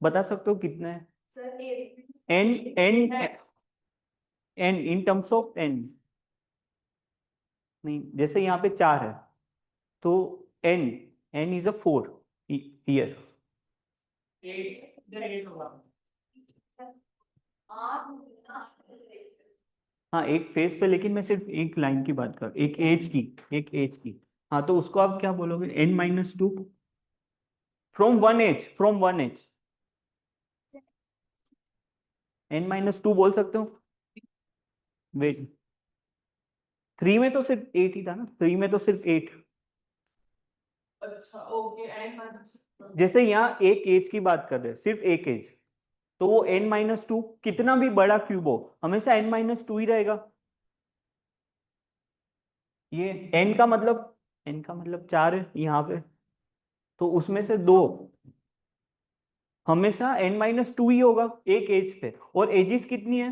बता सकते हो कितना है, sir eight N N N in terms of N, नहीं जैसे यहाँ पे 4 है तो N N is a 4 year. 8 होगा। हाँ एक फेस पे, लेकिन मैं सिर्फ एक लाइन की बात कर, एक एज की, एक एज की। हाँ तो उसको आप क्या बोलोगे, n-2 from one edge, from one edge n-2 बोल सकते हो। वेट, 3 में तो सिर्फ 8 ही था ना, 3 में तो सिर्फ 8। अच्छा ओके, एंड माइनस जैसे यहाँ एक एज की बात कर रहे हैं, सिर्फ एक एज, तो वो n-2 कितना भी बड़ा क्यूब हो हमेशा n-2 ही रहेगा। ये n का मतलब 4 है यहाँ पे, तो उसमें से 2 हमेशा n-2 ही होगा एक एज पे। और एजिस कितनी है,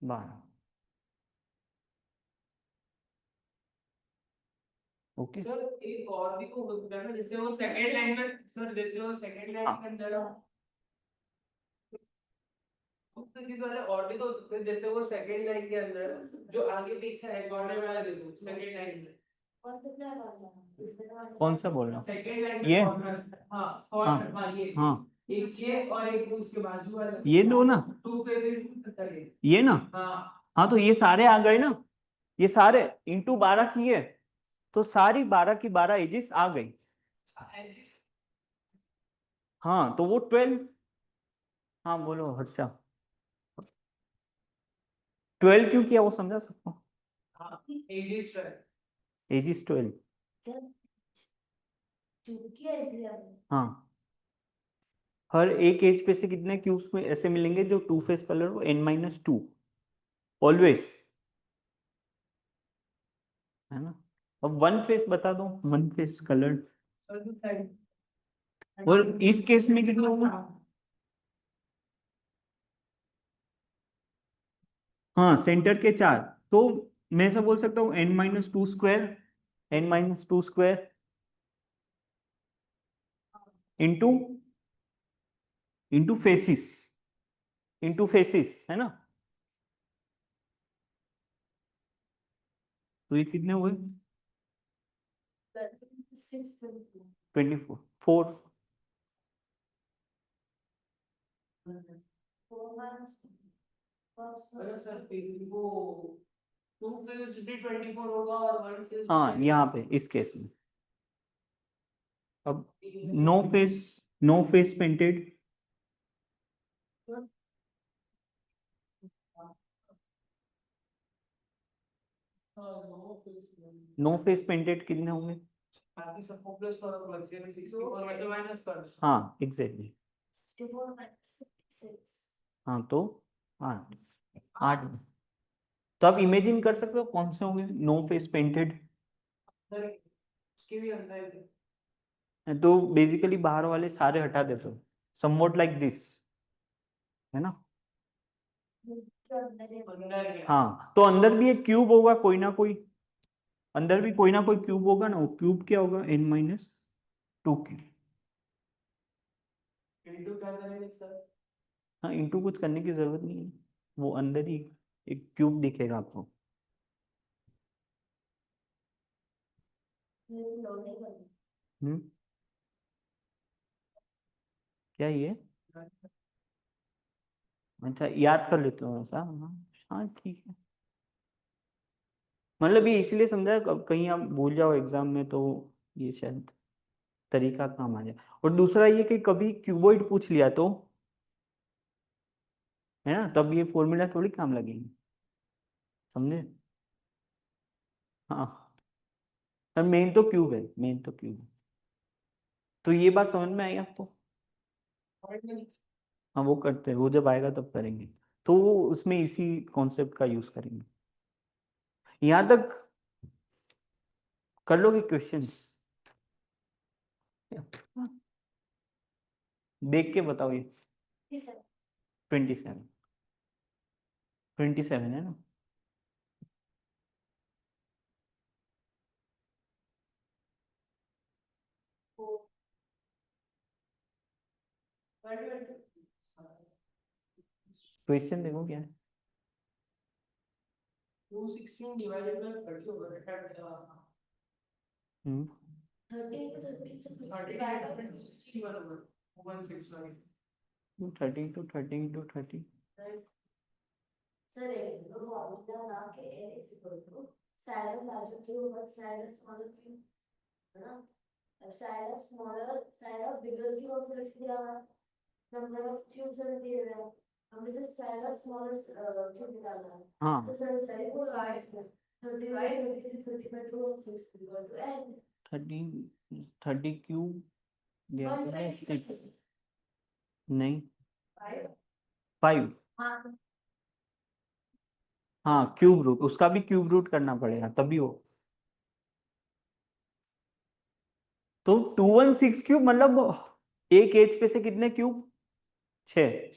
12। ओके सर एक और भी को होता है ना, जैसे वो सेकंड लाइन में, सर जैसे वो सेकंड लाइन के अंदर तो चीज वाले और भी तो हो सकते हैं, जैसे वो सेकंड लाइन के अंदर जो आगे पीछे है कॉर्नर वाला देखो सेकंड लाइन में और कितना करना है कौन सा बोल रहा हूँ, सेकंड लाइन ये? में कॉर्नर, हाँ कॉर्नर, हाँ ये, हाँ एक ये और एक उसके बाजू वाला, ये दो ना, टू फेसेस ये ना, हाँ हाँ तो ये सारे आ गए ना, ये सारे इंटू 12 किए तो सारी 12 की 12 एजिस आ गई। हाँ तो वो 12, हाँ बोलो हर्षा, 12 क्यों किया वो समझा सकता हूँ, हाँ एजिस एजिस 12। चूंकि है इसलिए हमने हाँ हर एक एज पे से कितने क्यूब्स में ऐसे मिलेंगे जो टू फेस कलर हो, n-2 ऑलवेज, है ना। अब वन फेस बता दो, वन फेस कलर, और इस केस में कितने होंगे, हाँ सेंटर के 4, तो मैं ऐसा बोल सकता हूँ n-2 square, n-2 square into into faces, into faces, है ना। तो ये कितने हुए, 24 4, अरे सर वो टू फेस भी 24 होगा और वन फेस हाँ यहाँ पे इस केस में। अब no face painted, no face painted कितने होंगे, बाकी सबको प्लस करो तो बच्चे में 64 में से माइनस कर, हाँ एग्जैक्टली, 64 minus 56 हाँ तो 8 8। तो आप इमेजिन कर सकते हो कौन से होंगे नो फेस पेंटेड, उसके भी अंदर तो बेसिकली बाहर वाले सारे हटा देते हो, समवॉट लाइक दिस, है ना। जो अंदर है अंदर है। हाँ तो अंदर भी एक क्यूब होगा कोई ना कोई, अंदर भी कोई ना कोई क्यूब होगा ना, वो क्यूब क्या होगा n-2 क्यूब। इंटू क्या करेंगे सर, हाँ इंटू कुछ करने की जरूरत नहीं है, वो अंदर ही एक क्यूब दिखेगा आपको। लोडिंग करना हम्म, क्या ये, अच्छा याद कर लेते हो ऐसा, हाँ हाँ ठीक है। मतलब ये इसलिए समझा, कहीं आप भूल जाओ एग्जाम में तो ये शायद तरीका काम आ जाए। और दूसरा ये कि कभी क्यूबॉइड पूछ लिया तो, है ना, तब ये फॉर्मूला थोड़ी काम लगेंगे, समझे। हाँ और मेन तो क्यूब है, मेन तो क्यूब है। तो ये बात समझ में आई आपको, हाँ वो करते हैं, वो जब आएगा तब करेंगे, तो उसमें इसी कॉन्सेप्ट का यूज करेंगे। यहाँ तक कर लोगे क्वेश्चन, देख के बताओ ये। 27 27 है ना? क्वेश्चन देखो क्या है। 216 divided by 30 over 30 161 over 161. 30 into 30 into 30 Sir, the formula ना के n is equal to side of larger cube but side of smaller cube, है ना? अब side of smaller, side of bigger cube of दिया हुआ है, number of cubes है दिए हुए हैं, हमें सिर्फ side of smaller cube निकालना है, हाँ तो सर side को लगाए इसमें 35, 33, 35, 2 and 6 equal to n 30 cube divided by 6 नहीं 5 हाँ क्यूब रूट, उसका भी क्यूब रूट करना पड़ेगा तभी हो। तो 216 क्यूब मतलब एक एज पे से कितने क्यूब? 6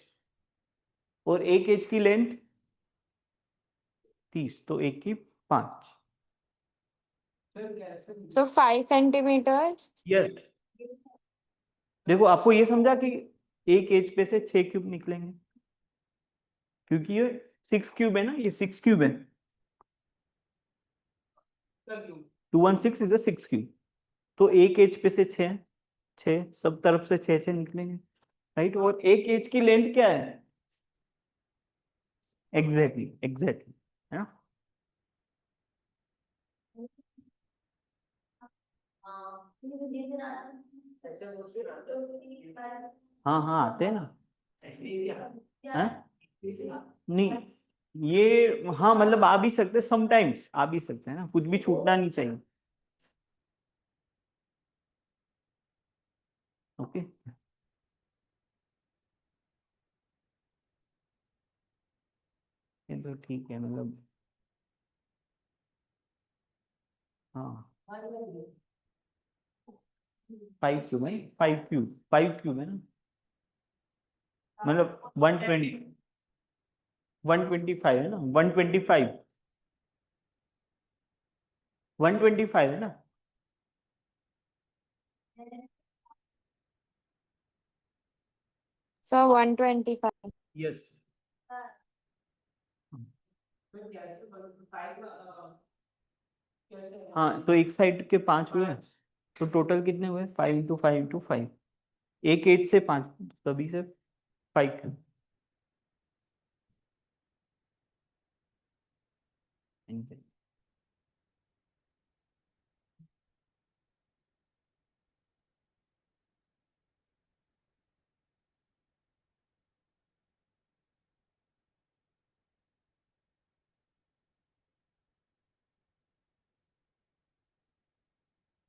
और एक एज की लेंथ 30 तो एक की 5। So 5 centimeters. यस देखो आपको ये समझा कि एक एज पे से 6 क्यूब निकलेंगे क्योंकि ये 6 क्यूब है ना, ये 6 क्यूब है। 216 इज अ 6 क्यूब, तो एक एज पे से 6 6 सब तरफ से 6 6 निकलेंगे, राइट। और एक एज की लेंथ क्या है? एग्जैक्टली एग्जैक्टली, है ना? हाँ हाँ आते हैं ना। हाँ? नहीं ये हाँ मतलब आ भी सकते, समटाइम्स आ भी सकते हैं ना, कुछ भी छूटना नहीं चाहिए। ओके ये तो ठीक है मतलब हाँ 5 क्यूब है, 5 क्यूब है ना, मतलब 125 है ना, 125 है ना। So 125. यस हाँ तो एक साइड के 5 हुए तो टोटल कितने हुए? 5 इंटू 5 इंटू 5, एक एज से 5 तभी से 5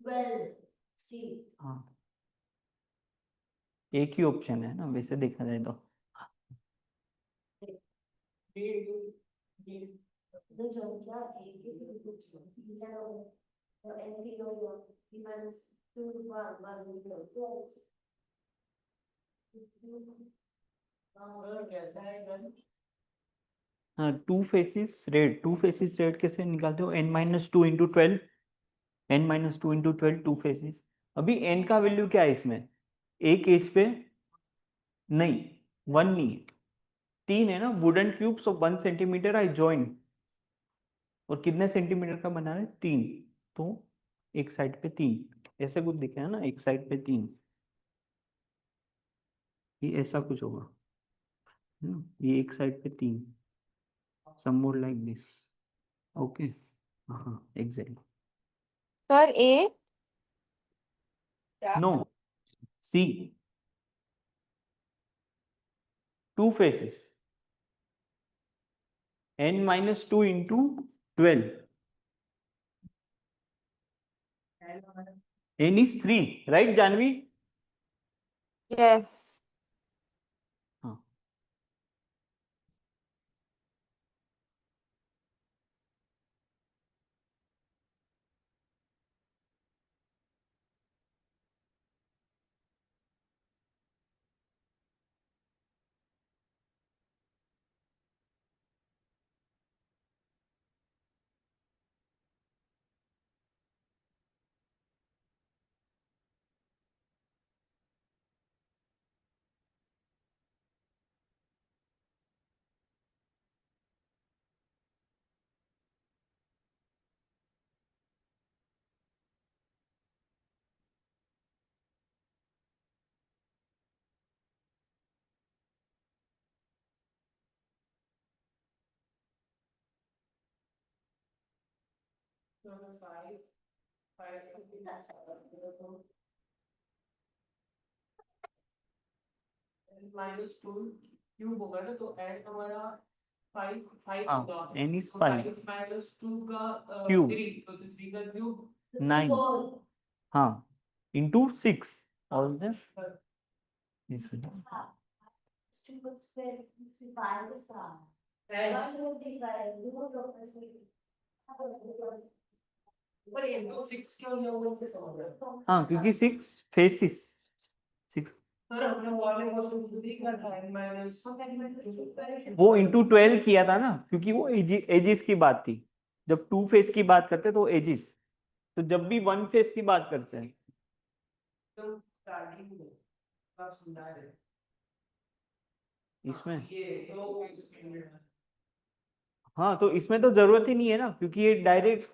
well see हाँ एक ही ऑप्शन है ना वैसे देखा जाए तो। the संख्या एक ही थी कुछ तीन चार हो गए और n की हो गया 3 minus 2 1 1 equal to 12 कैसा है हाँ टू फेसिस रेट कैसे निकालते हो? n-2 into 12, n-2 into 12 two faces. अभी n का वैल्यू क्या है इसमें? एक एज पे नहीं 1 नहीं 3 है ना, wooden cube so 1 centimetre I join, और कितने सेंटीमीटर का बना है? 3, तो एक साइड पे 3 ऐसे कुछ दिखे है ना, एक साइड पे 3 ये ऐसा कुछ होगा है ना, ये एक साइड पे 3 some more like this. Okay हाँ exactly. Sir, A. No see two faces n-2 into 12, n is 3 right Jahnavi? Yes. हाँ माइनस टू क्यूब होगा ना, तो एन हमारा फाइव फाइव हाँ, होगा। n is तो 5 फाइव माइनस टू का Cube. थ्री, तो थ्री का क्यूब 9 हाँ into 6 all the this is पर ये तो सिक्स क्यों नहीं होगा, मुझे समझ रहा है। हाँ क्योंकि 6 faces 6 सर हमने वाले क्वेश्चन को भी किया था n माइनस वो into 12 किया था ना, क्योंकि वो एजिस की बात थी। जब 2 फेस की बात करते तो एजिस, तो जब भी 1 फेस की बात करते हैं तो स्टार्टिंग में आप समझा रहे हैं। इसमें। ये तो एक्सपेंडेड है। हाँ तो इसमें तो जरूरत ही नहीं है ना, क्योंकि ये डायरेक्ट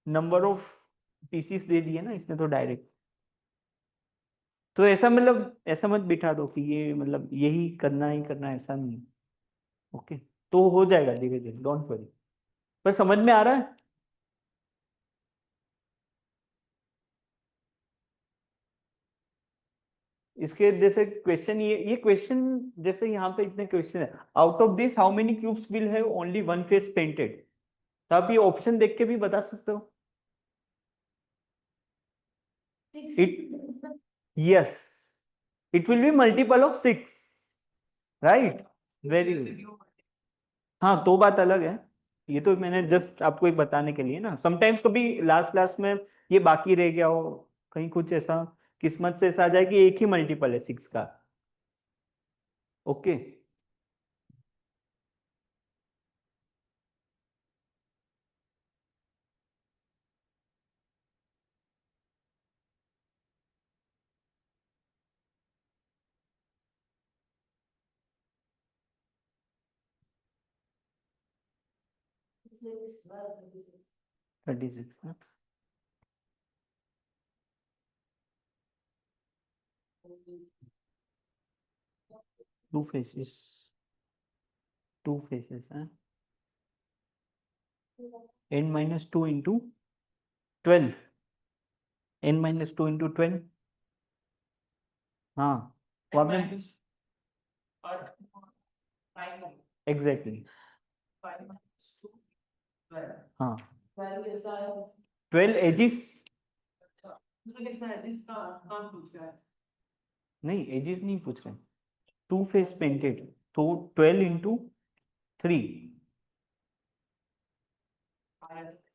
नंबर ऑफ पीसीस दे दिए ना इसने तो डायरेक्ट। तो ऐसा मतलब ऐसा मत बिठा दो कि ये मतलब यही करना ही करना, ऐसा नहीं। ओके, तो हो जाएगा धीरे धीरे, डोंट वरी। पर समझ में आ रहा है? इसके जैसे क्वेश्चन, ये क्वेश्चन जैसे यहाँ पे इतने क्वेश्चन है, out of this how many cubes will have only one face painted, तो आप ये ऑप्शन देख के भी बता सकते हो। Yes, it will be multiple of 6, right, very good. हाँ तो बात अलग है, ये तो मैंने जस्ट आपको एक बताने के लिए ना, समटाइम्स कभी लास्ट क्लास में ये बाकी रह गया हो, कहीं कुछ ऐसा किस्मत से ऐसा आ जाए कि एक ही मल्टीपल है 6 का। ओके, 36 ना? टू फेसेस, टू फेसेस हैं, n minus two into 12, n minus two into 12। हाँ वो आपने और five exactly five minus two 12, हाँ 12 कैसा है? 12 एजिस, अच्छा मुझे लिखना है जिसका कौन पूछ रहा है। नहीं एजिस नहीं पूछ रहे, टू फेस पेंटेड, तो 12 इंटू 3,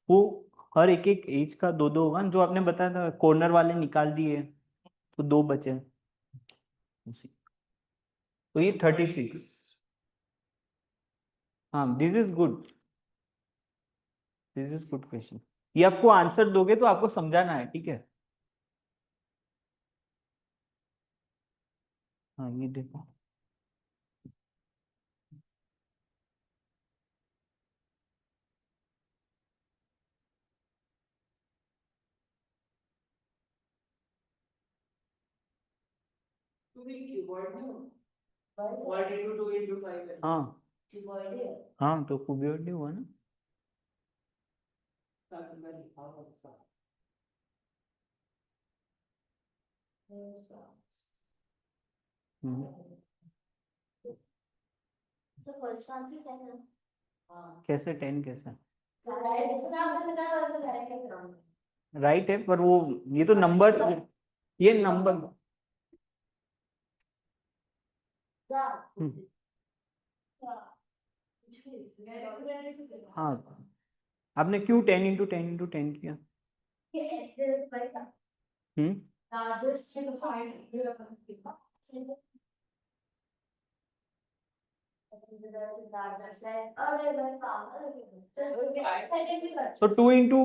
वो हर एक एक एज का दो दो होगा, जो आपने बताया था कॉर्नर वाले निकाल दिए तो दो बचे, तो ये 36। हाँ this is good, this is good question. ये आपको आंसर दोगे तो आपको समझाना है, ठीक है। हाँ ये देखो, टू भी कीबोर्ड में वर्ड इनटू टू इनटू 5 है। हाँ कीबोर्ड है। हाँ तो कुबियोड नहीं हुआ ना। ताकि मैं लिखाऊंगा उसका। हम्म, So first answer 10 है। हाँ। कैसे 10 कैसे Right, इसका आपने बताया वाला correct है फिर हम। राइट है, पर वो ये तो नंबर, ये नंबर जा। हम्म, जा। कुछ भी। हाँ आपने क्यों 10 इंटू 10 इंटू 10 किया? ये ऐसे पड़ेगा। हम्म, Larger से तो find larger side। अरे भाई पागल है। चल साइड भी कर। तो 2 इंटू,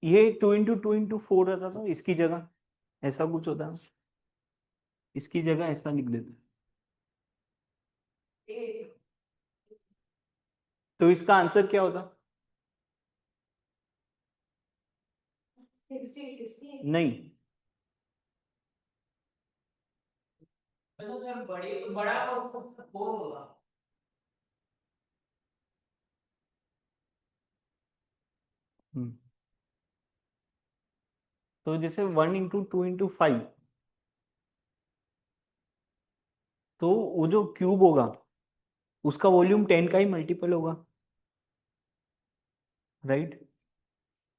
ये 2 इंटू 2 इंटू 4 रहता था इसकी जगह, ऐसा कुछ होता है, इसकी जगह ऐसा लिख देते, तो इसका आंसर क्या होता? 60 नहीं, तो सर बड़ी बड़ा और फोर होगा। हम्म, तो जैसे 1 × 2 × 5, तो वो जो क्यूब होगा उसका वॉल्यूम 10 का ही मल्टीपल होगा, राइट?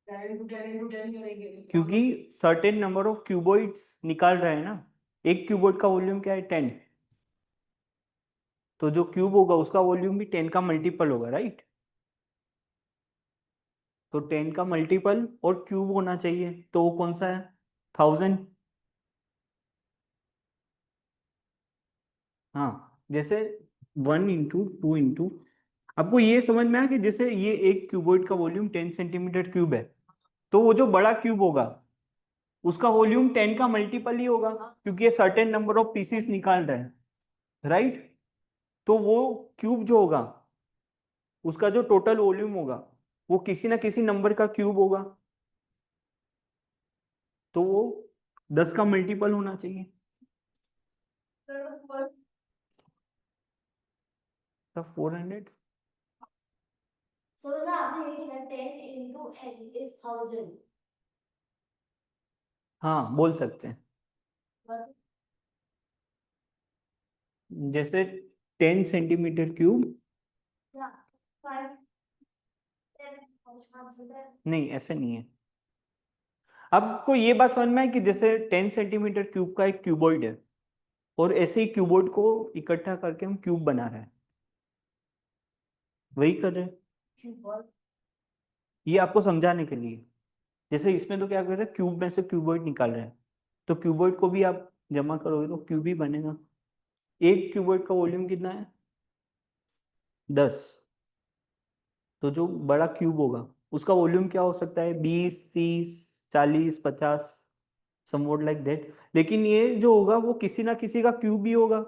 10 करेंगे क्योंकि सर्टेन नंबर ऑफ क्यूबॉइड्स निकाल रहे हैं ना, एक क्यूबॉइड का वॉल्यूम क्या है 10, तो जो क्यूब होगा उसका वॉल्यूम भी 10 का मल्टीपल होगा, राइट? तो 10 का मल्टीपल और क्यूब होना चाहिए, तो वो कौन सा है? 1000। हाँ, जैसे 1 × 2 × आपको ये समझ में आया कि जैसे ये एक क्यूबॉइड का वॉल्यूम 10 सेंटीमीटर क्यूब है, तो वो जो बड़ा क्यूब होगा उसका वॉल्यूम 10 का मल्टीपल ही होगा, क्योंकि ये सर्टेन नंबर ऑफ पीसीस निकाल रहे हैं, राइट? तो वो क्यूब जो होगा उसका जो टोटल वॉल्यूम होगा वो किसी ना किसी नंबर का क्यूब होगा, तो वो 10 का मल्टीपल होना चाहिए। तो 400। So now आपने ये लिखा 10 into n is 1000. हाँ, बोल सकते हैं। But जैसे 10 centimetre cube, yeah, 5, 10, answer that. नहीं ऐसे नहीं है। आपको ये बात समझ में है कि जैसे 10 सेंटीमीटर क्यूब का एक क्यूबॉइड है और ऐसे ही क्यूबॉइड को इकट्ठा करके हम क्यूब बना रहे हैं, वही कर रहे हैं। ये आपको समझाने के लिए, जैसे इसमें तो क्या कर रहे हैं, क्यूब में से क्यूबॉइड निकाल रहे हैं, तो क्यूबॉइड को भी आप जमा करोगे तो क्यूब ही बनेगा। एक क्यूबॉइड का वॉल्यूम कितना है? 10। तो जो बड़ा क्यूब होगा उसका वॉल्यूम क्या हो सकता है? 20, 30, 40, 50, समवॉट लाइक दैट। लेकिन ये जो होगा वो किसी ना किसी का क्यूब ही होगा,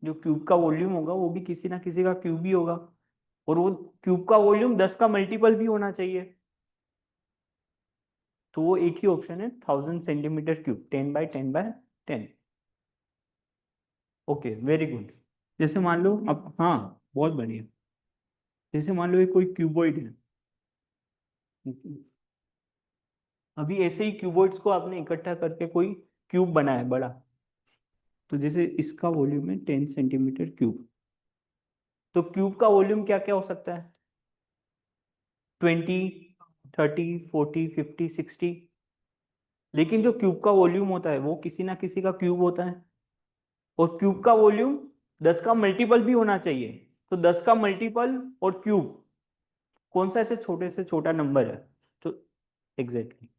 जो क्यूब का वॉल्यूम होगा वो भी किसी ना किसी का क्यूब ही होगा, और वो क्यूब का वॉल्यूम 10 का मल्टीपल भी होना चाहिए, तो वो एक ही ऑप्शन है, 1000 centimetre cube, 10 × 10 × 10। Okay, very good. जैसे मान लो अब, हाँ बहुत बढ़िया, जैसे मान लो ये कोई क्यूबॉइड है, अभी ऐसे ही क्यूबॉइड्स को आपने इकट्ठा करके कोई क्यूब बनाया है बड़ा, तो जैसे इसका वॉल्यूम है 10 सेंटीमीटर क्यूब, तो क्यूब का वॉल्यूम क्या क्या हो सकता है? 20, 30, 40, 50, 60। लेकिन जो क्यूब का वॉल्यूम होता है वो किसी ना किसी का क्यूब होता है, और क्यूब का वॉल्यूम 10 का मल्टीपल भी होना चाहिए, तो 10 का मल्टीपल और क्यूब कौन सा ऐसे छोटे से छोटा नंबर है? तो exactly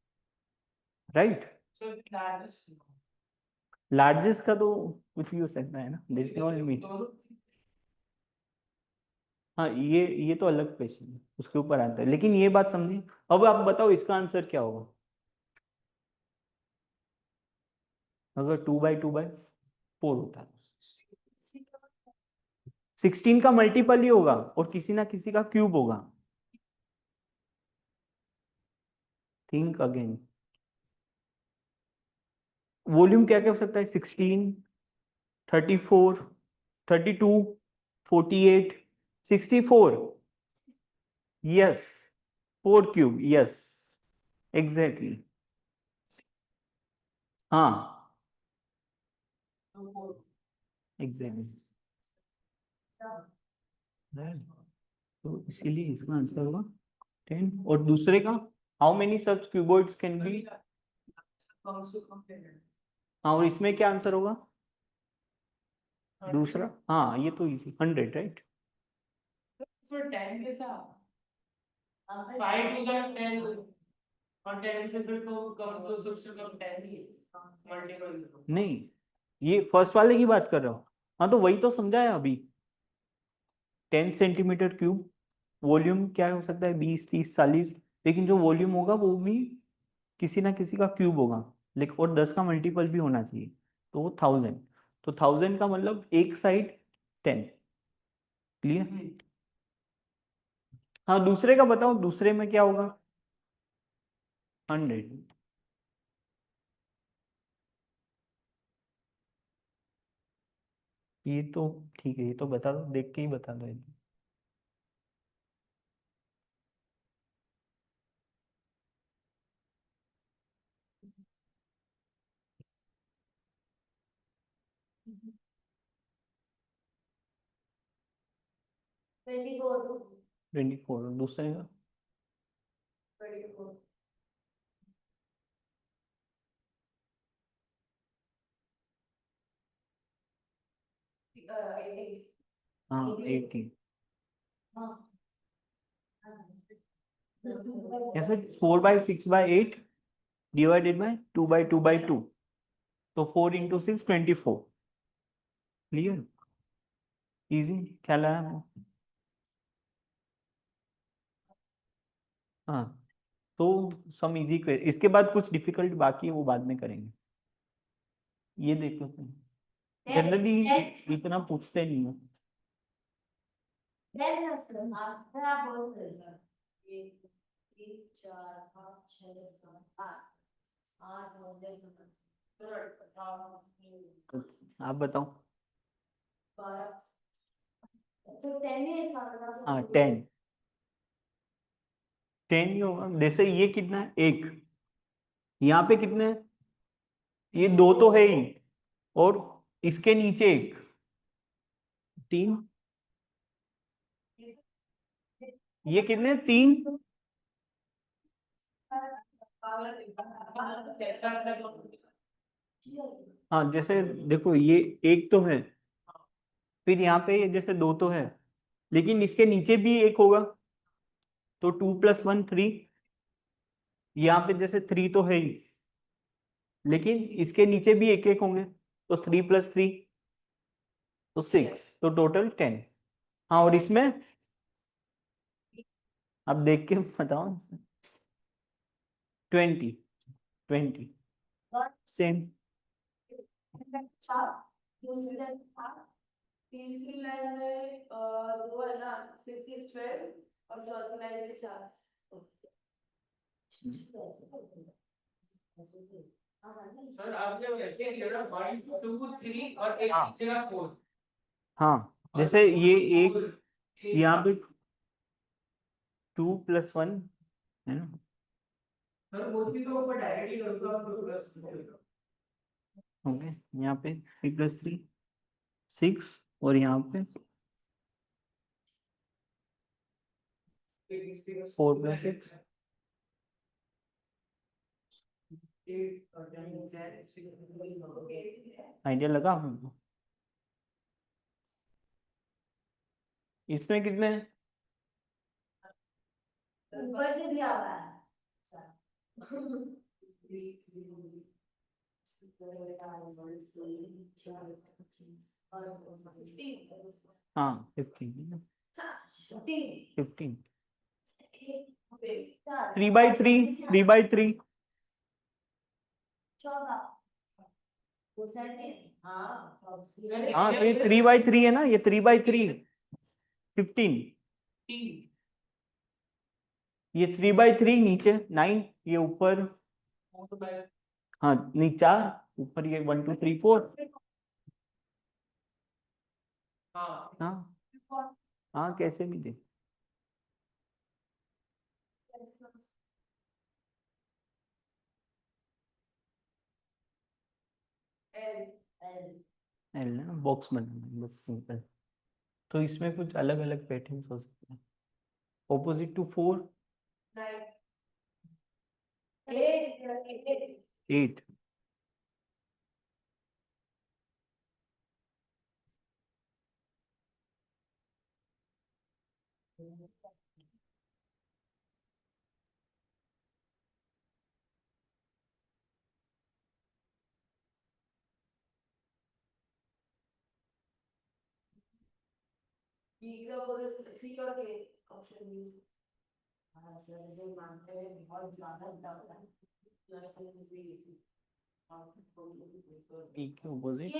right. So largest. Largest का तो कुछ भी हो सकता है ना, देयर इज नो लिमिट। हाँ, ये तो अलग क्वेश्चन है, उसके ऊपर आता है, लेकिन ये बात समझी। अब आप बताओ इसका आंसर क्या होगा? अगर 2 × 2 / 4 होता है, 16 का मल्टीपल ही होगा और किसी ना किसी का क्यूब होगा। थिंक अगेन, वॉल्यूम क्या क्या हो सकता है? 16, 34, 32, 48, 64। Yes, 4 cube, yes exactly. हाँ एग्जैक्टली, तो इसीलिए इसका आंसर होगा 10। और दूसरे का, how many such cuboids can be? कम से कम 10 है। हाँ, और इसमें क्या आंसर होगा दूसरा? हाँ, ये तो इजी, 100, राइट? फिर 10 के साथ अगर 5 टू द 10 और 10 से फिर तो कम तो सबसे कम 10 ही मल्टीपल। नहीं, ये फर्स्ट वाले की बात कर रहा हूँ। हाँ, तो वही तो समझाया अभी। 10 सेंटीमीटर क्यूब, वॉल्यूम क्या हो सकता है? 20, 30, 40, लेकिन जो वॉल्यूम होगा वो भी किसी ना किसी का क्यूब होगा, लेकिन और 10 का मल्टीपल भी होना चाहिए, तो वो 1000। तो 1000 का मतलब एक साइड 10। क्लियर? हाँ, दूसरे का बताओ, दूसरे में क्या होगा? 100। ये तो ठीक है, ये तो बता दो, देख के ही बता दो ये तो। 24 24 दूसरे का 24 18 हाँ 18 ऐसे 4/6/8 डिवाइडेड बाय 2/2/2 तो 4 into 6 24 क्लियर इजी क्या लाया वो हाँ तो सम इजी इसके बाद कुछ डिफिकल्ट बाकी है वो बाद में करेंगे ये देख लो तुम जनरली इतना पूछते नहीं है Then आप बोल रहे हैं 1 3 4 5 6 7 8 9 10 आप बताओ 12 तो 10 ही है हाँ 10 ही होगा जैसे ये कितना है एक यहाँ पे कितने हैं ये दो तो है ही और इसके नीचे एक 3 ये कितने 3 हाँ जैसे देखो ये एक तो है फिर यहाँ पे ये जैसे दो तो है लेकिन इसके नीचे भी एक होगा तो 2 + 1 3 यहाँ पे जैसे 3 तो है ही लेकिन इसके नीचे भी एक एक होंगे तो 3 + 3 तो 6 तो टोटल 10 हाँ और इसमें आप देख के बताओ 20 सेम तीसरी लाइन में 2 है ना 6 is 12 और चौथी लाइन में 4 सर आपने वैसे किया ना 5 2 3 और एक हाँ। पीछे का 4 हाँ जैसे ये एक यहाँ पे 2 + 1 है ना सर वो चीज तो ऊपर डायरेक्टली कर दो आप प्लस ओके यहाँ पे 3 + 3 6 और यहाँ पे 4 + 6 आइडिया लगा हमको इसमें कितने हैं ऊपर से दिया हुआ है हाँ 15 15 3/3 3/3 हाँ तो ये 3/3 है ना ये 3/3 15 ये 3/3 नीचे 9 ये ऊपर हाँ नीचा ऊपर ये 1 2 3 4 हाँ हाँ कैसे भी दे एल ना बॉक्स बनाना है, बस सिंपल तो इसमें कुछ अलग अलग पैटर्न्स हो सकते हैं ऑपोजिट टू 4 8 बी के ऑपोजिट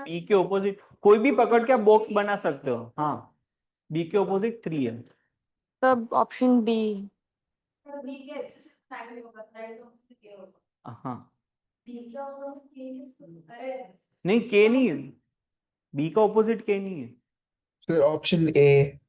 बी के ऑपोजिट कोई भी पकड़ के आप बॉक्स बना सकते हो हाँ बी के ऑपोजिट 3 है तब ऑप्शन बी हाँ नहीं के नहीं है बी का ऑपोजिट के नहीं है So option A.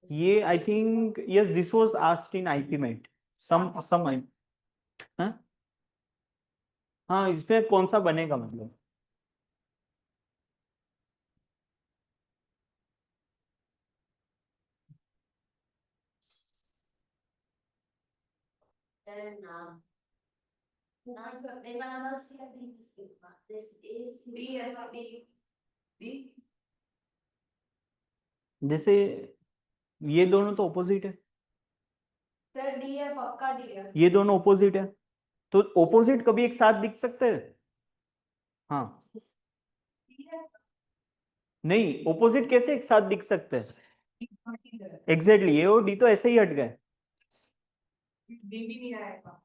ये I think yes this was asked in IPMAT some हाँ हाँ इसमें कौन सा बनेगा मतलब जैसे ये दोनों तो ऑपोजिट है सर डी है, पक्का डी है। ये दोनों ऑपोजिट है तो ऑपोजिट कभी एक साथ दिख सकते हैं हाँ नहीं ऑपोजिट कैसे एक साथ दिख सकते हैं एग्जैक्टली ए और डी तो ऐसे ही हट गए डी भी नहीं आएगा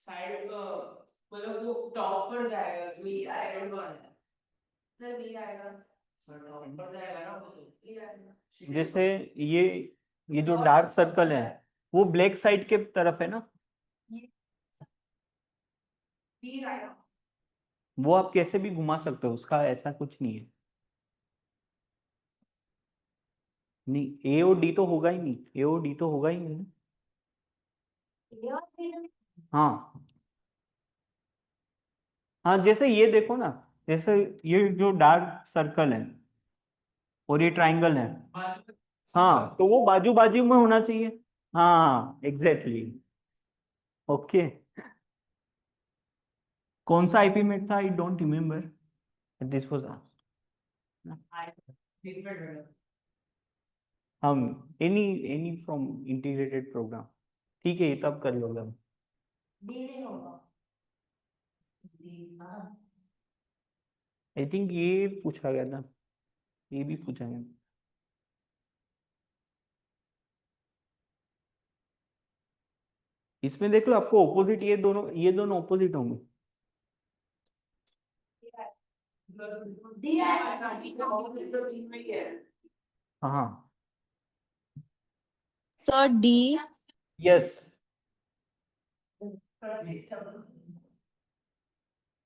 साइड मतलब वो टॉप पर जाएगा जो ये आइकन वन है सर डी आएगा। टॉप पर जाएगा ना वो तो डी आएगा। जैसे ये जो डार्क सर्कल है वो ब्लैक साइड के तरफ है ना डी आएगा। वो आप कैसे भी घुमा सकते हो उसका ऐसा कुछ नहीं है नहीं ए और डी तो होगा ही नहीं ए और डी तो होगा ही नहीं डी और डी नहीं। हाँ हाँ जैसे ये देखो ना जैसे ये जो डार्क सर्कल है और ये ट्राइंगल है हाँ तो वो बाजू बाजू में होना चाहिए हाँ एग्जैक्टली ओके कौन सा आईपी मेट था I don't remember this was हम एनी फ्रॉम इंटीग्रेटेड प्रोग्राम ठीक है ये तब कर लोगे हम डी नहीं होगा। डी हाँ। आई थिंक ये पूछा गया था ये भी पूछा गया इसमें देख लो आपको ऑपोजिट ये दोनों ऑपोजिट होंगे डी आएगा। हाँ Sir D. यस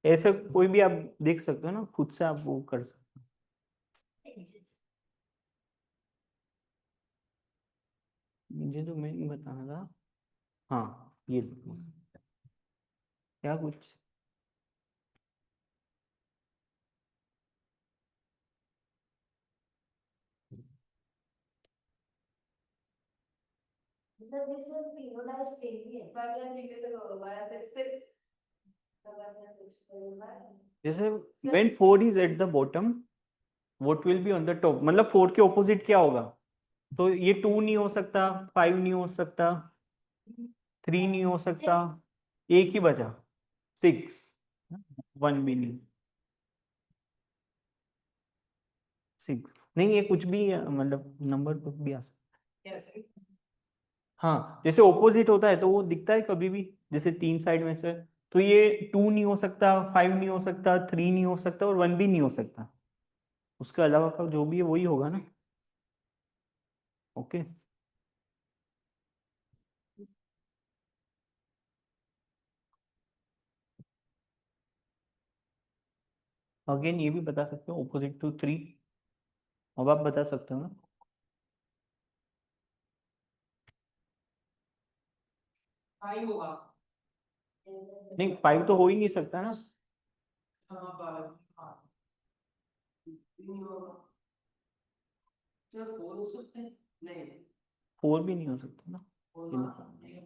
ऐसे कोई भी आप देख सकते हो ना खुद से आप वो कर सकते हो मुझे तो मैं नहीं बताना था हाँ ये देखो क्या कुछ मतलब ये सब तीनों डाइस सेम ही है। पर अगर तरीके से करोगे ऐसे 6 तब आपने कुछ करोगे। जैसे when 4 is at the bottom what will be on the top मतलब 4 के ऑपोजिट क्या होगा तो ये 2 नहीं हो सकता 5 नहीं हो सकता 3 नहीं हो सकता एक ही बचा 6 1 भी नहीं 6 नहीं ये कुछ भी मतलब नंबर कुछ भी आ सकता हाँ जैसे ऑपोजिट होता है तो वो दिखता है कभी भी जैसे 3 साइड में से तो ये 2 नहीं हो सकता 5 नहीं हो सकता 3 नहीं हो सकता और 1 भी नहीं हो सकता उसके अलावा का जो भी है वही होगा ना ओके अगेन ये भी बता सकते हो ऑपोजिट टू 3 अब आप बता सकते हो ना 5 होगा नहीं 5 तो हो ही नहीं सकता ना हाँ 12 हाँ 3 होगा चलो 4 हो सकते हैं नहीं 4 भी नहीं हो सकता ना 4 नहीं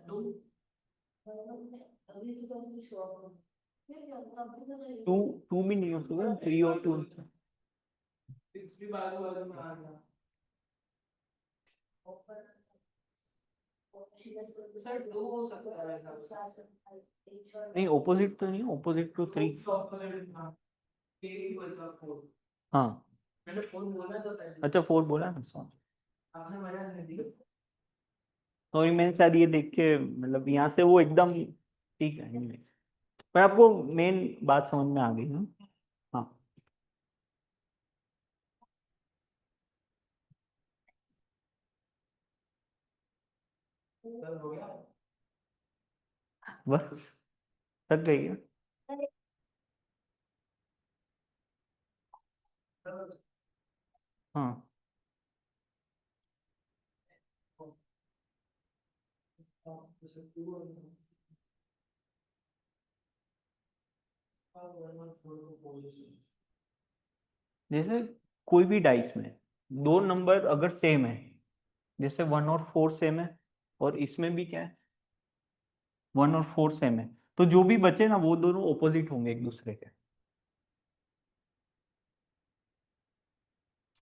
2 अभी तो तुम शो ऑफ हो। फिर क्या कंप्यूटर में 2 भी नहीं हो सकता 3 और 2 6 भी बाजू बाजू में आ गया सर 2 हो सकता है नहीं ऑपोजिट तो नहीं ऑपोजिट टू 3 हाँ मैंने 4 बोला तो पहले अच्छा 4 बोला ना सॉरी आपने मजा नहीं दी सॉरी मैंने शायद ये देख के मतलब यहाँ से वो एकदम ठीक है anyway। पर आपको मेन बात समझ में आ गई ना हाँ हो गया। बस थक गई क्या? हाँ जैसे कोई भी डाइस में दो नंबर अगर सेम है, जैसे 1 और 4 सेम है, और इसमें भी क्या है, 1 और 4 सेम है, तो जो भी बचे ना वो दोनों ऑपोजिट होंगे एक दूसरे के।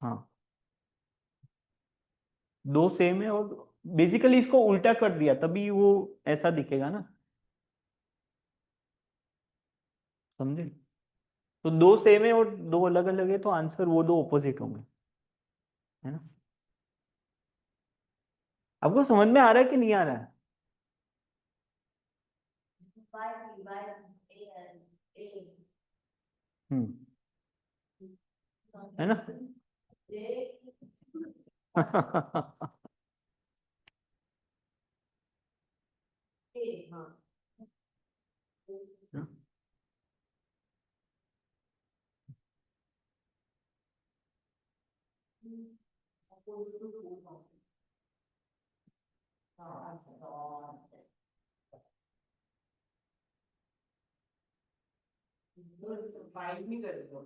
हाँ, दो सेम है, और बेसिकली इसको उल्टा कर दिया तभी वो ऐसा दिखेगा ना, समझे? तो दो सेम है और दो अलग अलग है, तो आंसर वो दो ऑपोजिट होंगे, है ना? आपको समझ में आ रहा है कि नहीं आ रहा है? हम्म, है ना? फाइव नहीं करेगा।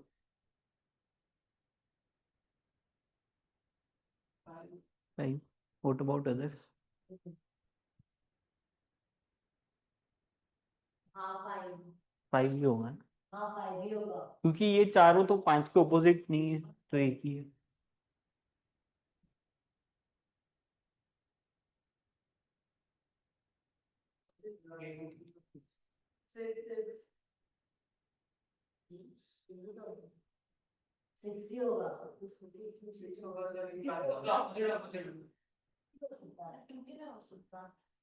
Right. What about others? हाँ 5। 5 ही होगा ना, हाँ 5 ही होगा। क्योंकि ये चारों तो 5 के ऑपोजिट नहीं है, तो एक ही है। सिक्स ही होगा।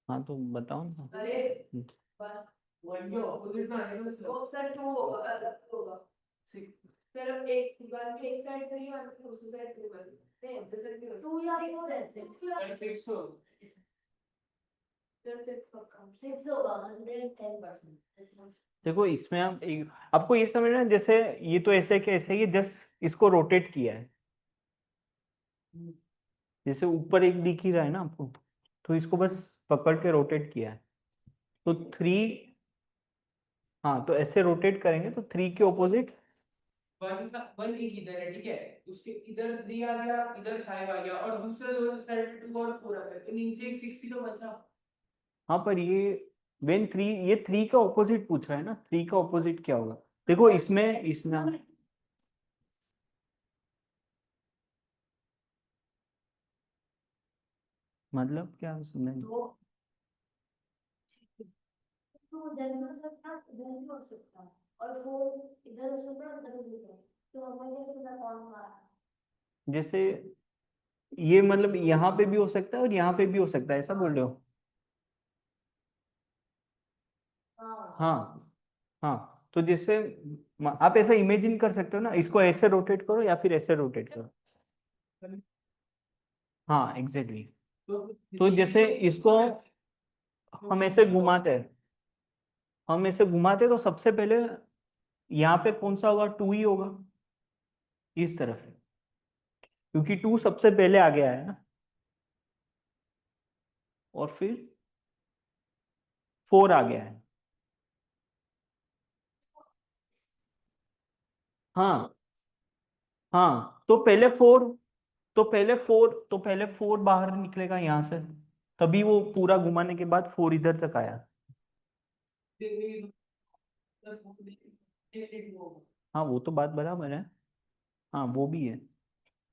हाँ तो बताओ ना। अरे हम्म, वन के ऑपोजिट में आएगा वो सर 2 होगा। सर एक वन के एक साइड 3 वन के दूसरी साइड 2 है। नहीं जैसे भी 2 या 4 है 6 सिक्स हो। सर 6 पक्का 6 होगा 110%। देखो इसमें आप आपको ये समझना है, जैसे ये तो ऐसे कैसे, ये जस्ट इसको रोटेट किया है, जैसे ऊपर एक दिख ही रहा है ना आपको, तो इसको बस पकड़ के रोटेट किया है, तो 3, हाँ तो ऐसे रोटेट करेंगे तो 3 के ऑपोजिट। वन एक इधर है, ठीक है, उसके इधर 3 आ गया, इधर 5 आ गया, और दूसरे दोनों साइड पे 2 और 4 आ गया, तो नीचे एक 6 ही तो बचा। हाँ पर वेन 3, ये 3 का ऑपोजिट पूछ रहा है ना, 3 का ऑपोजिट क्या होगा? देखो इसमें मतलब क्या समझ, तो उधर भी हो सकता है इधर भी हो सकता है और 4 इधर हो सकता है उधर हो सकता है। तो हमें कैसे पता कौन मारा? जैसे ये मतलब यहाँ पे भी हो सकता है और यहाँ पे भी हो सकता है, ऐसा बोल रहे हो? हाँ हाँ हाँ, तो जैसे आप ऐसा इमेजिन कर सकते हो ना, इसको ऐसे रोटेट करो या फिर ऐसे रोटेट करो। हाँ एग्जैक्टली, तो जैसे इसको हम ऐसे घुमाते हैं, हम ऐसे घुमाते तो सबसे पहले यहाँ पे कौन सा होगा, 2 ही होगा इस तरफ, क्योंकि 2 सबसे पहले आ गया है ना, और फिर 4 आ गया है। हाँ हाँ, तो पहले 4 बाहर निकलेगा यहाँ से, तभी वो पूरा घुमाने के बाद 4 इधर तक आया। हाँ वो तो बात बराबर है, हाँ वो भी है,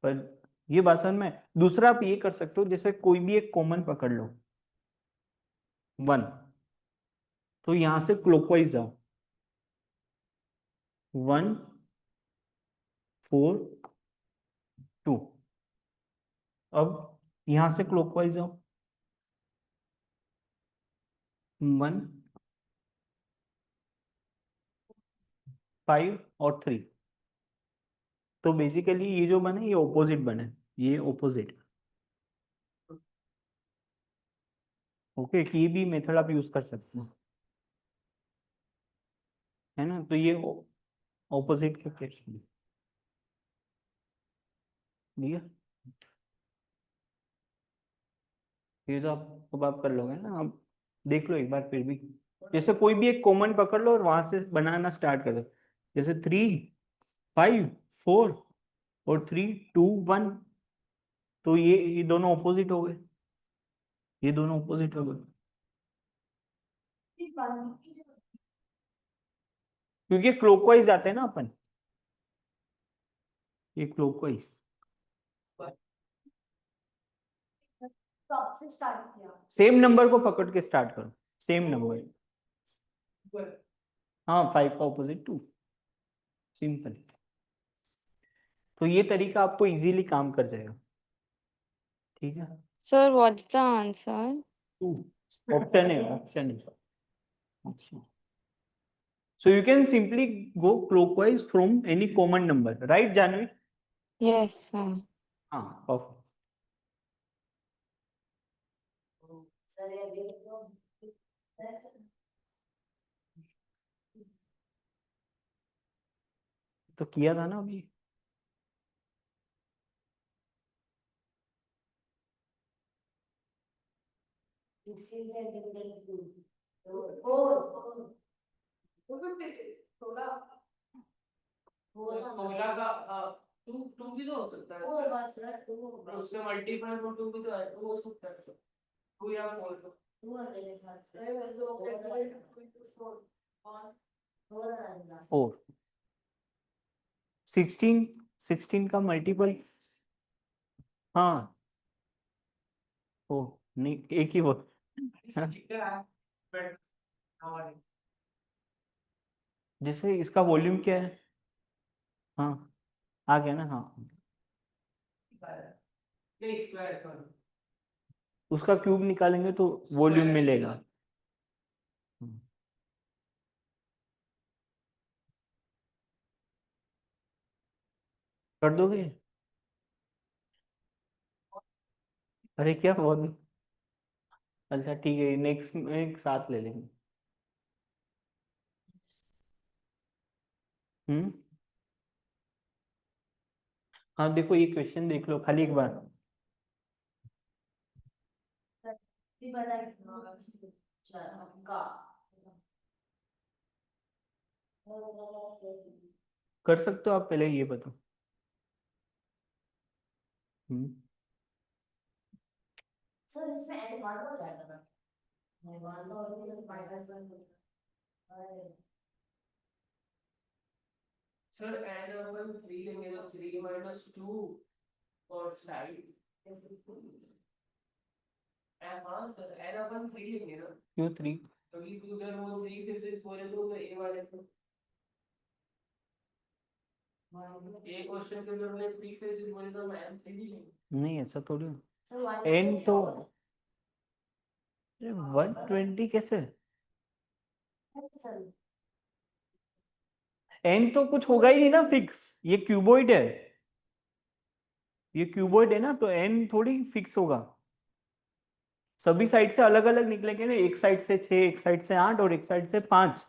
पर ये बात समझ में। दूसरा आप ये कर सकते हो, जैसे कोई भी एक कॉमन पकड़ लो, 1, तो यहाँ से क्लॉकवाइज जाओ, 1 4 2, अब यहाँ से क्लॉकवाइज जाओ, 1 5 और 3, तो बेसिकली ये जो बने ये ऑपोजिट बने, ये ऑपोजिट। ओके, ये भी मेथड आप यूज कर सकते हैं, है ना। तो ये ऑपोजिट के केस में ठीक है, ये तो आप अब आप कर लोगे ना। आप देख लो एक बार फिर भी, जैसे कोई भी एक कॉमन पकड़ लो और वहां से बनाना स्टार्ट कर दो। जैसे 3 5 4 और 3 2 1, तो ये दोनों ऑपोजिट हो गए, ये दोनों ऑपोजिट हो गए, क्योंकि क्लॉकवाइज जाते हैं ना अपन, ये क्लॉकवाइज। टॉप से स्टार्ट किया। सेम नंबर को पकड़ के स्टार्ट करो, सेम नंबर। हाँ, 5 का ऑपोजिट 2, सिंपल। तो ये तरीका आपको इजीली काम कर जाएगा, ठीक है। Sir, what's the answer? 2 option है, ऑप्शन है। अच्छा, so you can simply go clockwise from any common number, right Janvi? Yes, sir. हाँ, perfect. सर ये अभी तो तो किया था ना अभी। 16 से डिवाइडेड 2 तो 4 256 16 16 का 2 भी तो हो सकता है 4 बस ना 2 और उससे मल्टीपल को 2 भी तो है, 2 हो सकता है 2 या 4 तो 2 है मेरे ख्याल से 4 4 16 का मल्टीपल, हाँ, ओ नहीं, एक ही वो। जैसे इसका वॉल्यूम क्या है, हाँ आ गया ना, हाँ। नहीं स्क्वायर सॉरी, उसका क्यूब निकालेंगे तो वॉल्यूम मिलेगा। कर दोगे? अरे क्या बहुत, अच्छा ठीक है, नेक्स्ट एक साथ ले लेंगे। हम्म, हाँ देखो ये क्वेश्चन देख लो खाली एक बार। भी बता का कर सकते हो आप, पहले ये बताओ। सर इसमें एड वन हो जाएगा ना, मैं वन तो और भी -1 अरे सर एंड अपन 3 लेंगे तो 3 - 2 और साइड हाँ सर एंड अपन 3 लेंगे ना, क्यों 3? क्योंकि उधर वो 3 फेसेस बोले तो ए वाले को ये क्वेश्चन के अंदर उन्होंने 3 फेसेस बोले तो मैं 3 ही लेंगे। नहीं ऐसा थोड़ी, सर वन एन तो 120 कैसे, सर एन तो कुछ होगा ही नहीं ना फिक्स, ये क्यूबॉइड है, ये क्यूबॉइड है ना, तो एन थोड़ी फिक्स होगा। सभी साइड से अलग अलग निकलेंगे ना, एक साइड से 6, एक साइड से 8 और एक साइड से 5,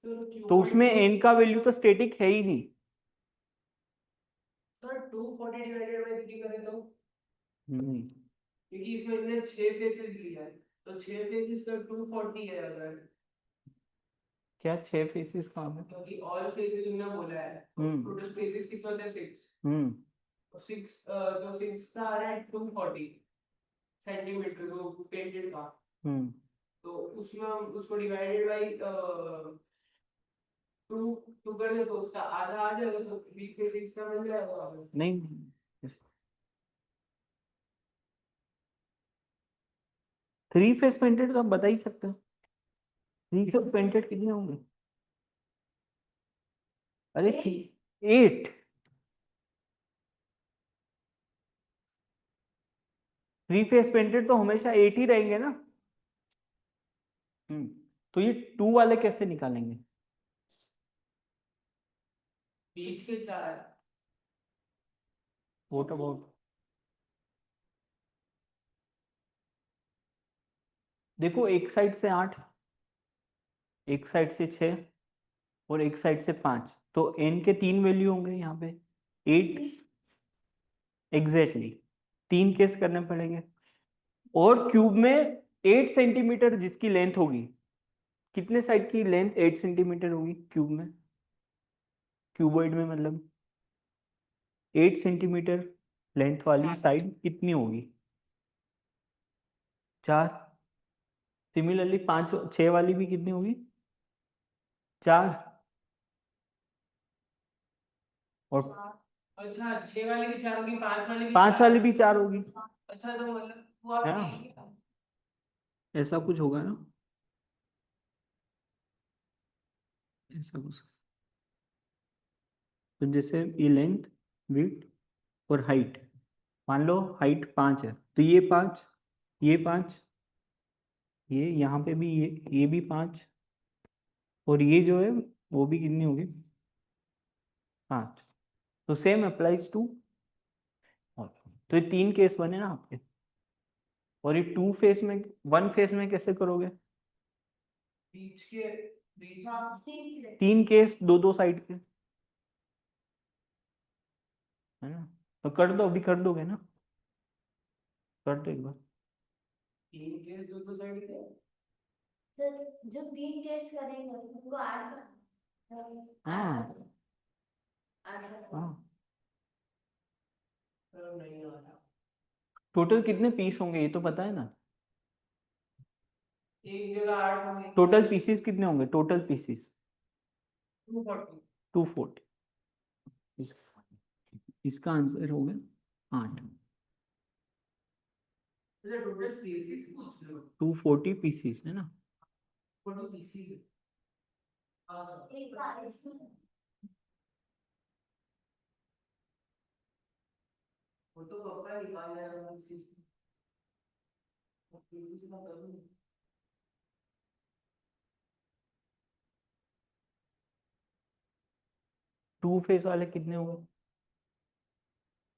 तो उसमें एन का वैल्यू तो स्टैटिक है ही नहीं। सर 240 डिवाइडेड बाय 3 करें तो, नहीं, क्योंकि इसमें इन्होंने 6 फेसेस लिया है तो 6 फेसेस का 240 है अगर, क्या 6 फेसिस कहाँ है? क्योंकि ऑल फेसेस इन्होंने बोला है टोटल फेसेस कितने होते हैं 6 हम्म, तो 6 का आ रहा है 240 सेंटीमीटर जो पेंटेड का, हम्म, तो उसमें हम उसको डिवाइडेड बाय 2 2 कर दे तो उसका आधा आ जाएगा तो 3 फेसेस का मिल जाएगा हमें। नहीं, 3 फेस पेंटेड का बता ही सकते हो, 3 फेस पेंटेड कितने होंगे? अरे 8, 3 फेस पेंटेड तो हमेशा 8 ही रहेंगे ना। तो ये 2 वाले कैसे निकालेंगे? बीच के 4 व्हाट अबाउट देखो एक साइड से 8, एक साइड से 6 और एक साइड से 5, तो n के 3 वैल्यू होंगे यहाँ पे 8 एग्जैक्टली 3 केस करने पड़ेंगे। और क्यूब में 8 सेंटीमीटर जिसकी लेंथ होगी, कितने साइड की लेंथ 8 सेंटीमीटर होगी क्यूब में, क्यूबॉइड में मतलब 8 सेंटीमीटर लेंथ वाली साइड कितनी होगी, 4। सिमिलरली 5 6 वाली भी कितनी होगी, 4। और अच्छा 6 वाले भी 4 होगी, 5 वाले भी 5 वाली भी 4 होगी, अच्छा तो मतलब वो आप है ना? देंगे क्या? ऐसा कुछ होगा ना, ऐसा कुछ। तो जैसे ये लेंथ, विड्थ और हाइट, मान लो हाइट 5 है, तो ये 5, ये 5, ये यहाँ पे भी ये भी 5, और ये जो है वो भी कितनी होगी, 5। तो सेम अप्लाइज टू, तो ये 3 केस बने ना आपके। और ये 2 फेस में, 1 फेस में कैसे करोगे, बीच के बीच में 3 केस 2 साइड के, है ना? तो कर दो, अभी कर दोगे ना, कर दो एक बार। 3 केस दो साइड के। सर जो 3 केस करेंगे उनको ऐड कर, हाँ ऐड कर। हाँ। नहीं आ रहा, टोटल कितने पीस होंगे ये तो पता है ना, एक जगह 8 होंगे, टोटल पीसीस कितने होंगे, टोटल पीसीस 240। 240। इसका आंसर हो गया 8, अच्छा टोटल पीसेस पूछ लो, 240 पीसीस है ना। Total pieces. हाँ सर, एक बार इसमें वो तो कब का निकाल जाएगा पीसेस, पीसेस में कर दूँ। 2 फेस वाले कितने होंगे,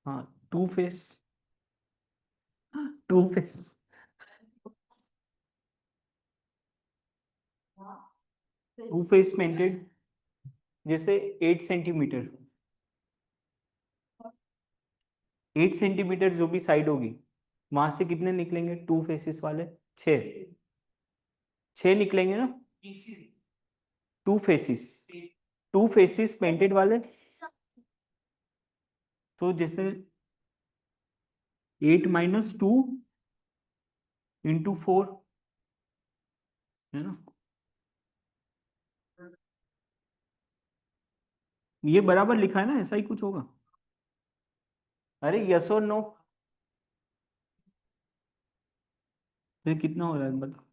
हाँ 2 फेस, 2 फेस, फिर 2 फेस पेंटेड जैसे 8 सेंटीमीटर, 8 सेंटीमीटर जो भी साइड होगी वहां से कितने निकलेंगे 2 फेसिस वाले, 6 निकलेंगे ना, पीसेस 2 फेसिस, 2 फेसिस पेंटेड वाले। तो जैसे 8 - 2 × 4 है ना, ये बराबर लिखा है ना, ऐसा ही कुछ होगा। अरे यस और नो, ये कितना हो रहा है बता।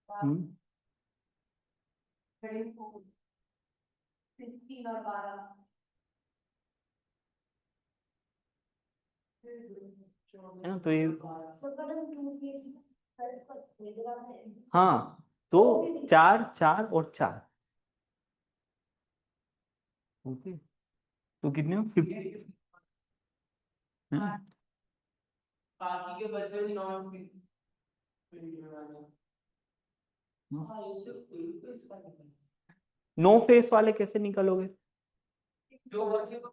हम्म, 16 और 12 है ना, तो ये सब पर हम 2 केस कर लेगा है। हाँ, तो 4 4 और 4, ओके, तो कितने हो 50 है ना? बाकी के बचे हुए नॉन हाँ ये सिर्फ एक तो इसका निकल, 9 फेस वाले कैसे निकालोगे, जो बचे को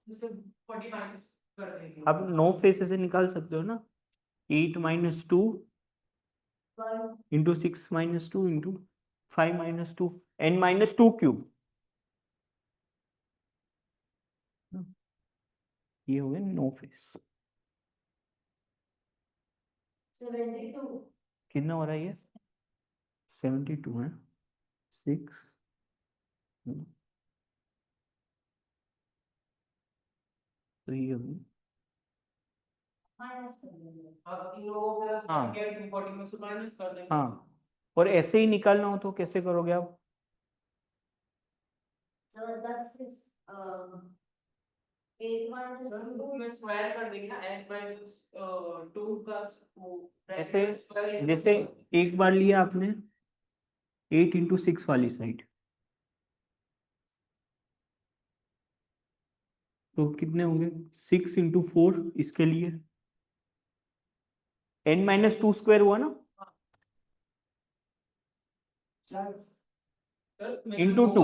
जैसे 40 माइनस कर देंगे। अब 9 फेस ऐसे निकाल सकते हो ना, 8 - 2 × 6 - 2 × 5 - 2 n - 2 क्यूब, ये हो गए 9 फेस। 72 कितना हो रहा है ये, 72 है, 6 तो ये होगी, माइनस कर देंगे। अब इन लोगों को प्लस हाँ। करके 40 में से माइनस कर देंगे। हाँ, और ऐसे ही निकालना हो तो कैसे करोगे आप, So that's 8 minus सर 2 में स्क्वायर कर देंगे ना, n माइनस 2 का ऐसे जैसे एक बार लिया आपने 8 × 6 वाली साइड, तो कितने होंगे 6 × 4 इसके लिए, n माइनस टू स्क्वायर हुआ ना इंटू टू,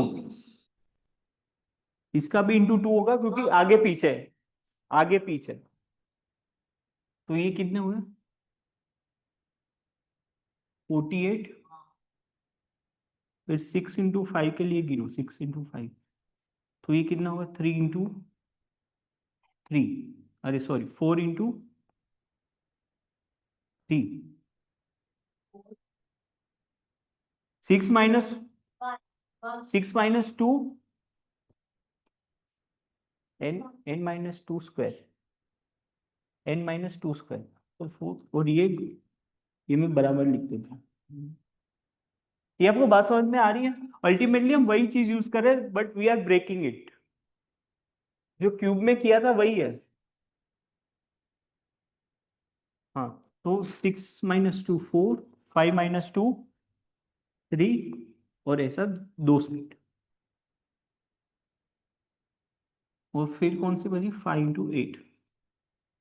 इसका भी इंटू टू होगा क्योंकि आगे पीछे है, आगे पीछे। तो ये कितने हुए 48, फिर 6 इंटू फाइव के लिए गिनो, 6 इंटू फाइव, तो ये कितना होगा 3 इंटू थ्री, अरे sorry 4 into three, 6 minus 6 minus two, n minus two square, n minus two square, तो 4, और ये मैं बराबर लिख देता हूँ। ये आपको बात समझ में आ रही है? अल्टीमेटली हम वही चीज यूज कर रहे हैं but we are breaking it, जो क्यूब में किया था वही है। हाँ, तो 6 माइनस टू 4, 5 माइनस टू 3, और ऐसा दो साइड, और फिर कौन सी बची 5 इंटू 8,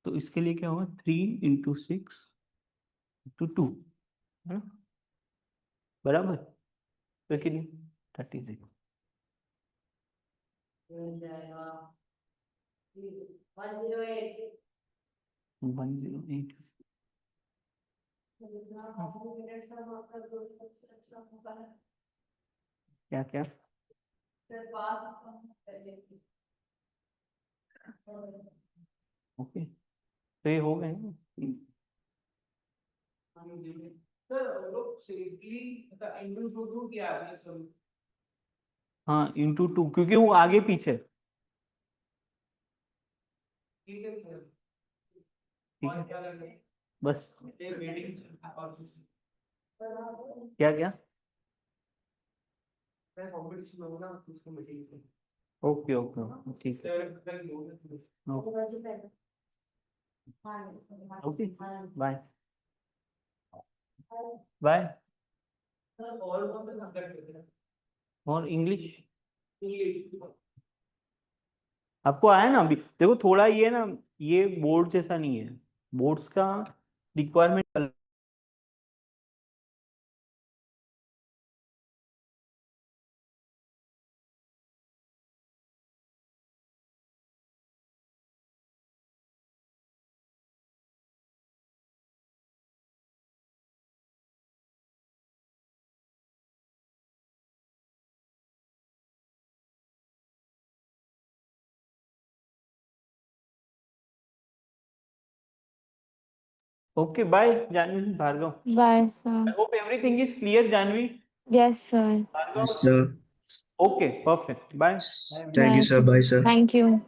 तो इसके लिए क्या होगा 3 इंटू 6 इंटू 2, है ना बराबर, तो कितनी 36, 108, क्या क्या ओके, तो ये हो गए ना। सर लोग सिंपली इंटू टू किया आपने सब। हाँ इंटू टू, क्योंकि वो आगे पीछे, ठीक है सर, ठीक और है क्या करना है? बस। ये मीटिंग और क्या क्या मैं कंपटीशन होगा उसको मीटिंग से ओके ओके ओके, ठीक है ओके, बाय बाय। सर और कौन सा सब्जेक्ट लेते हैं? और इंग्लिश इंग्लिश। आपको आया ना अभी, देखो थोड़ा ये ना, ये बोर्ड जैसा नहीं है, बोर्ड्स का requirement. Okay bye Jahnavi, Bhargav. Bye, sir. I hope everything is clear Jahnavi, Yes, sir. Bhargav. Yes, sir. Okay perfect, bye. Thank you, Bye. sir. Bye, sir. Thank you.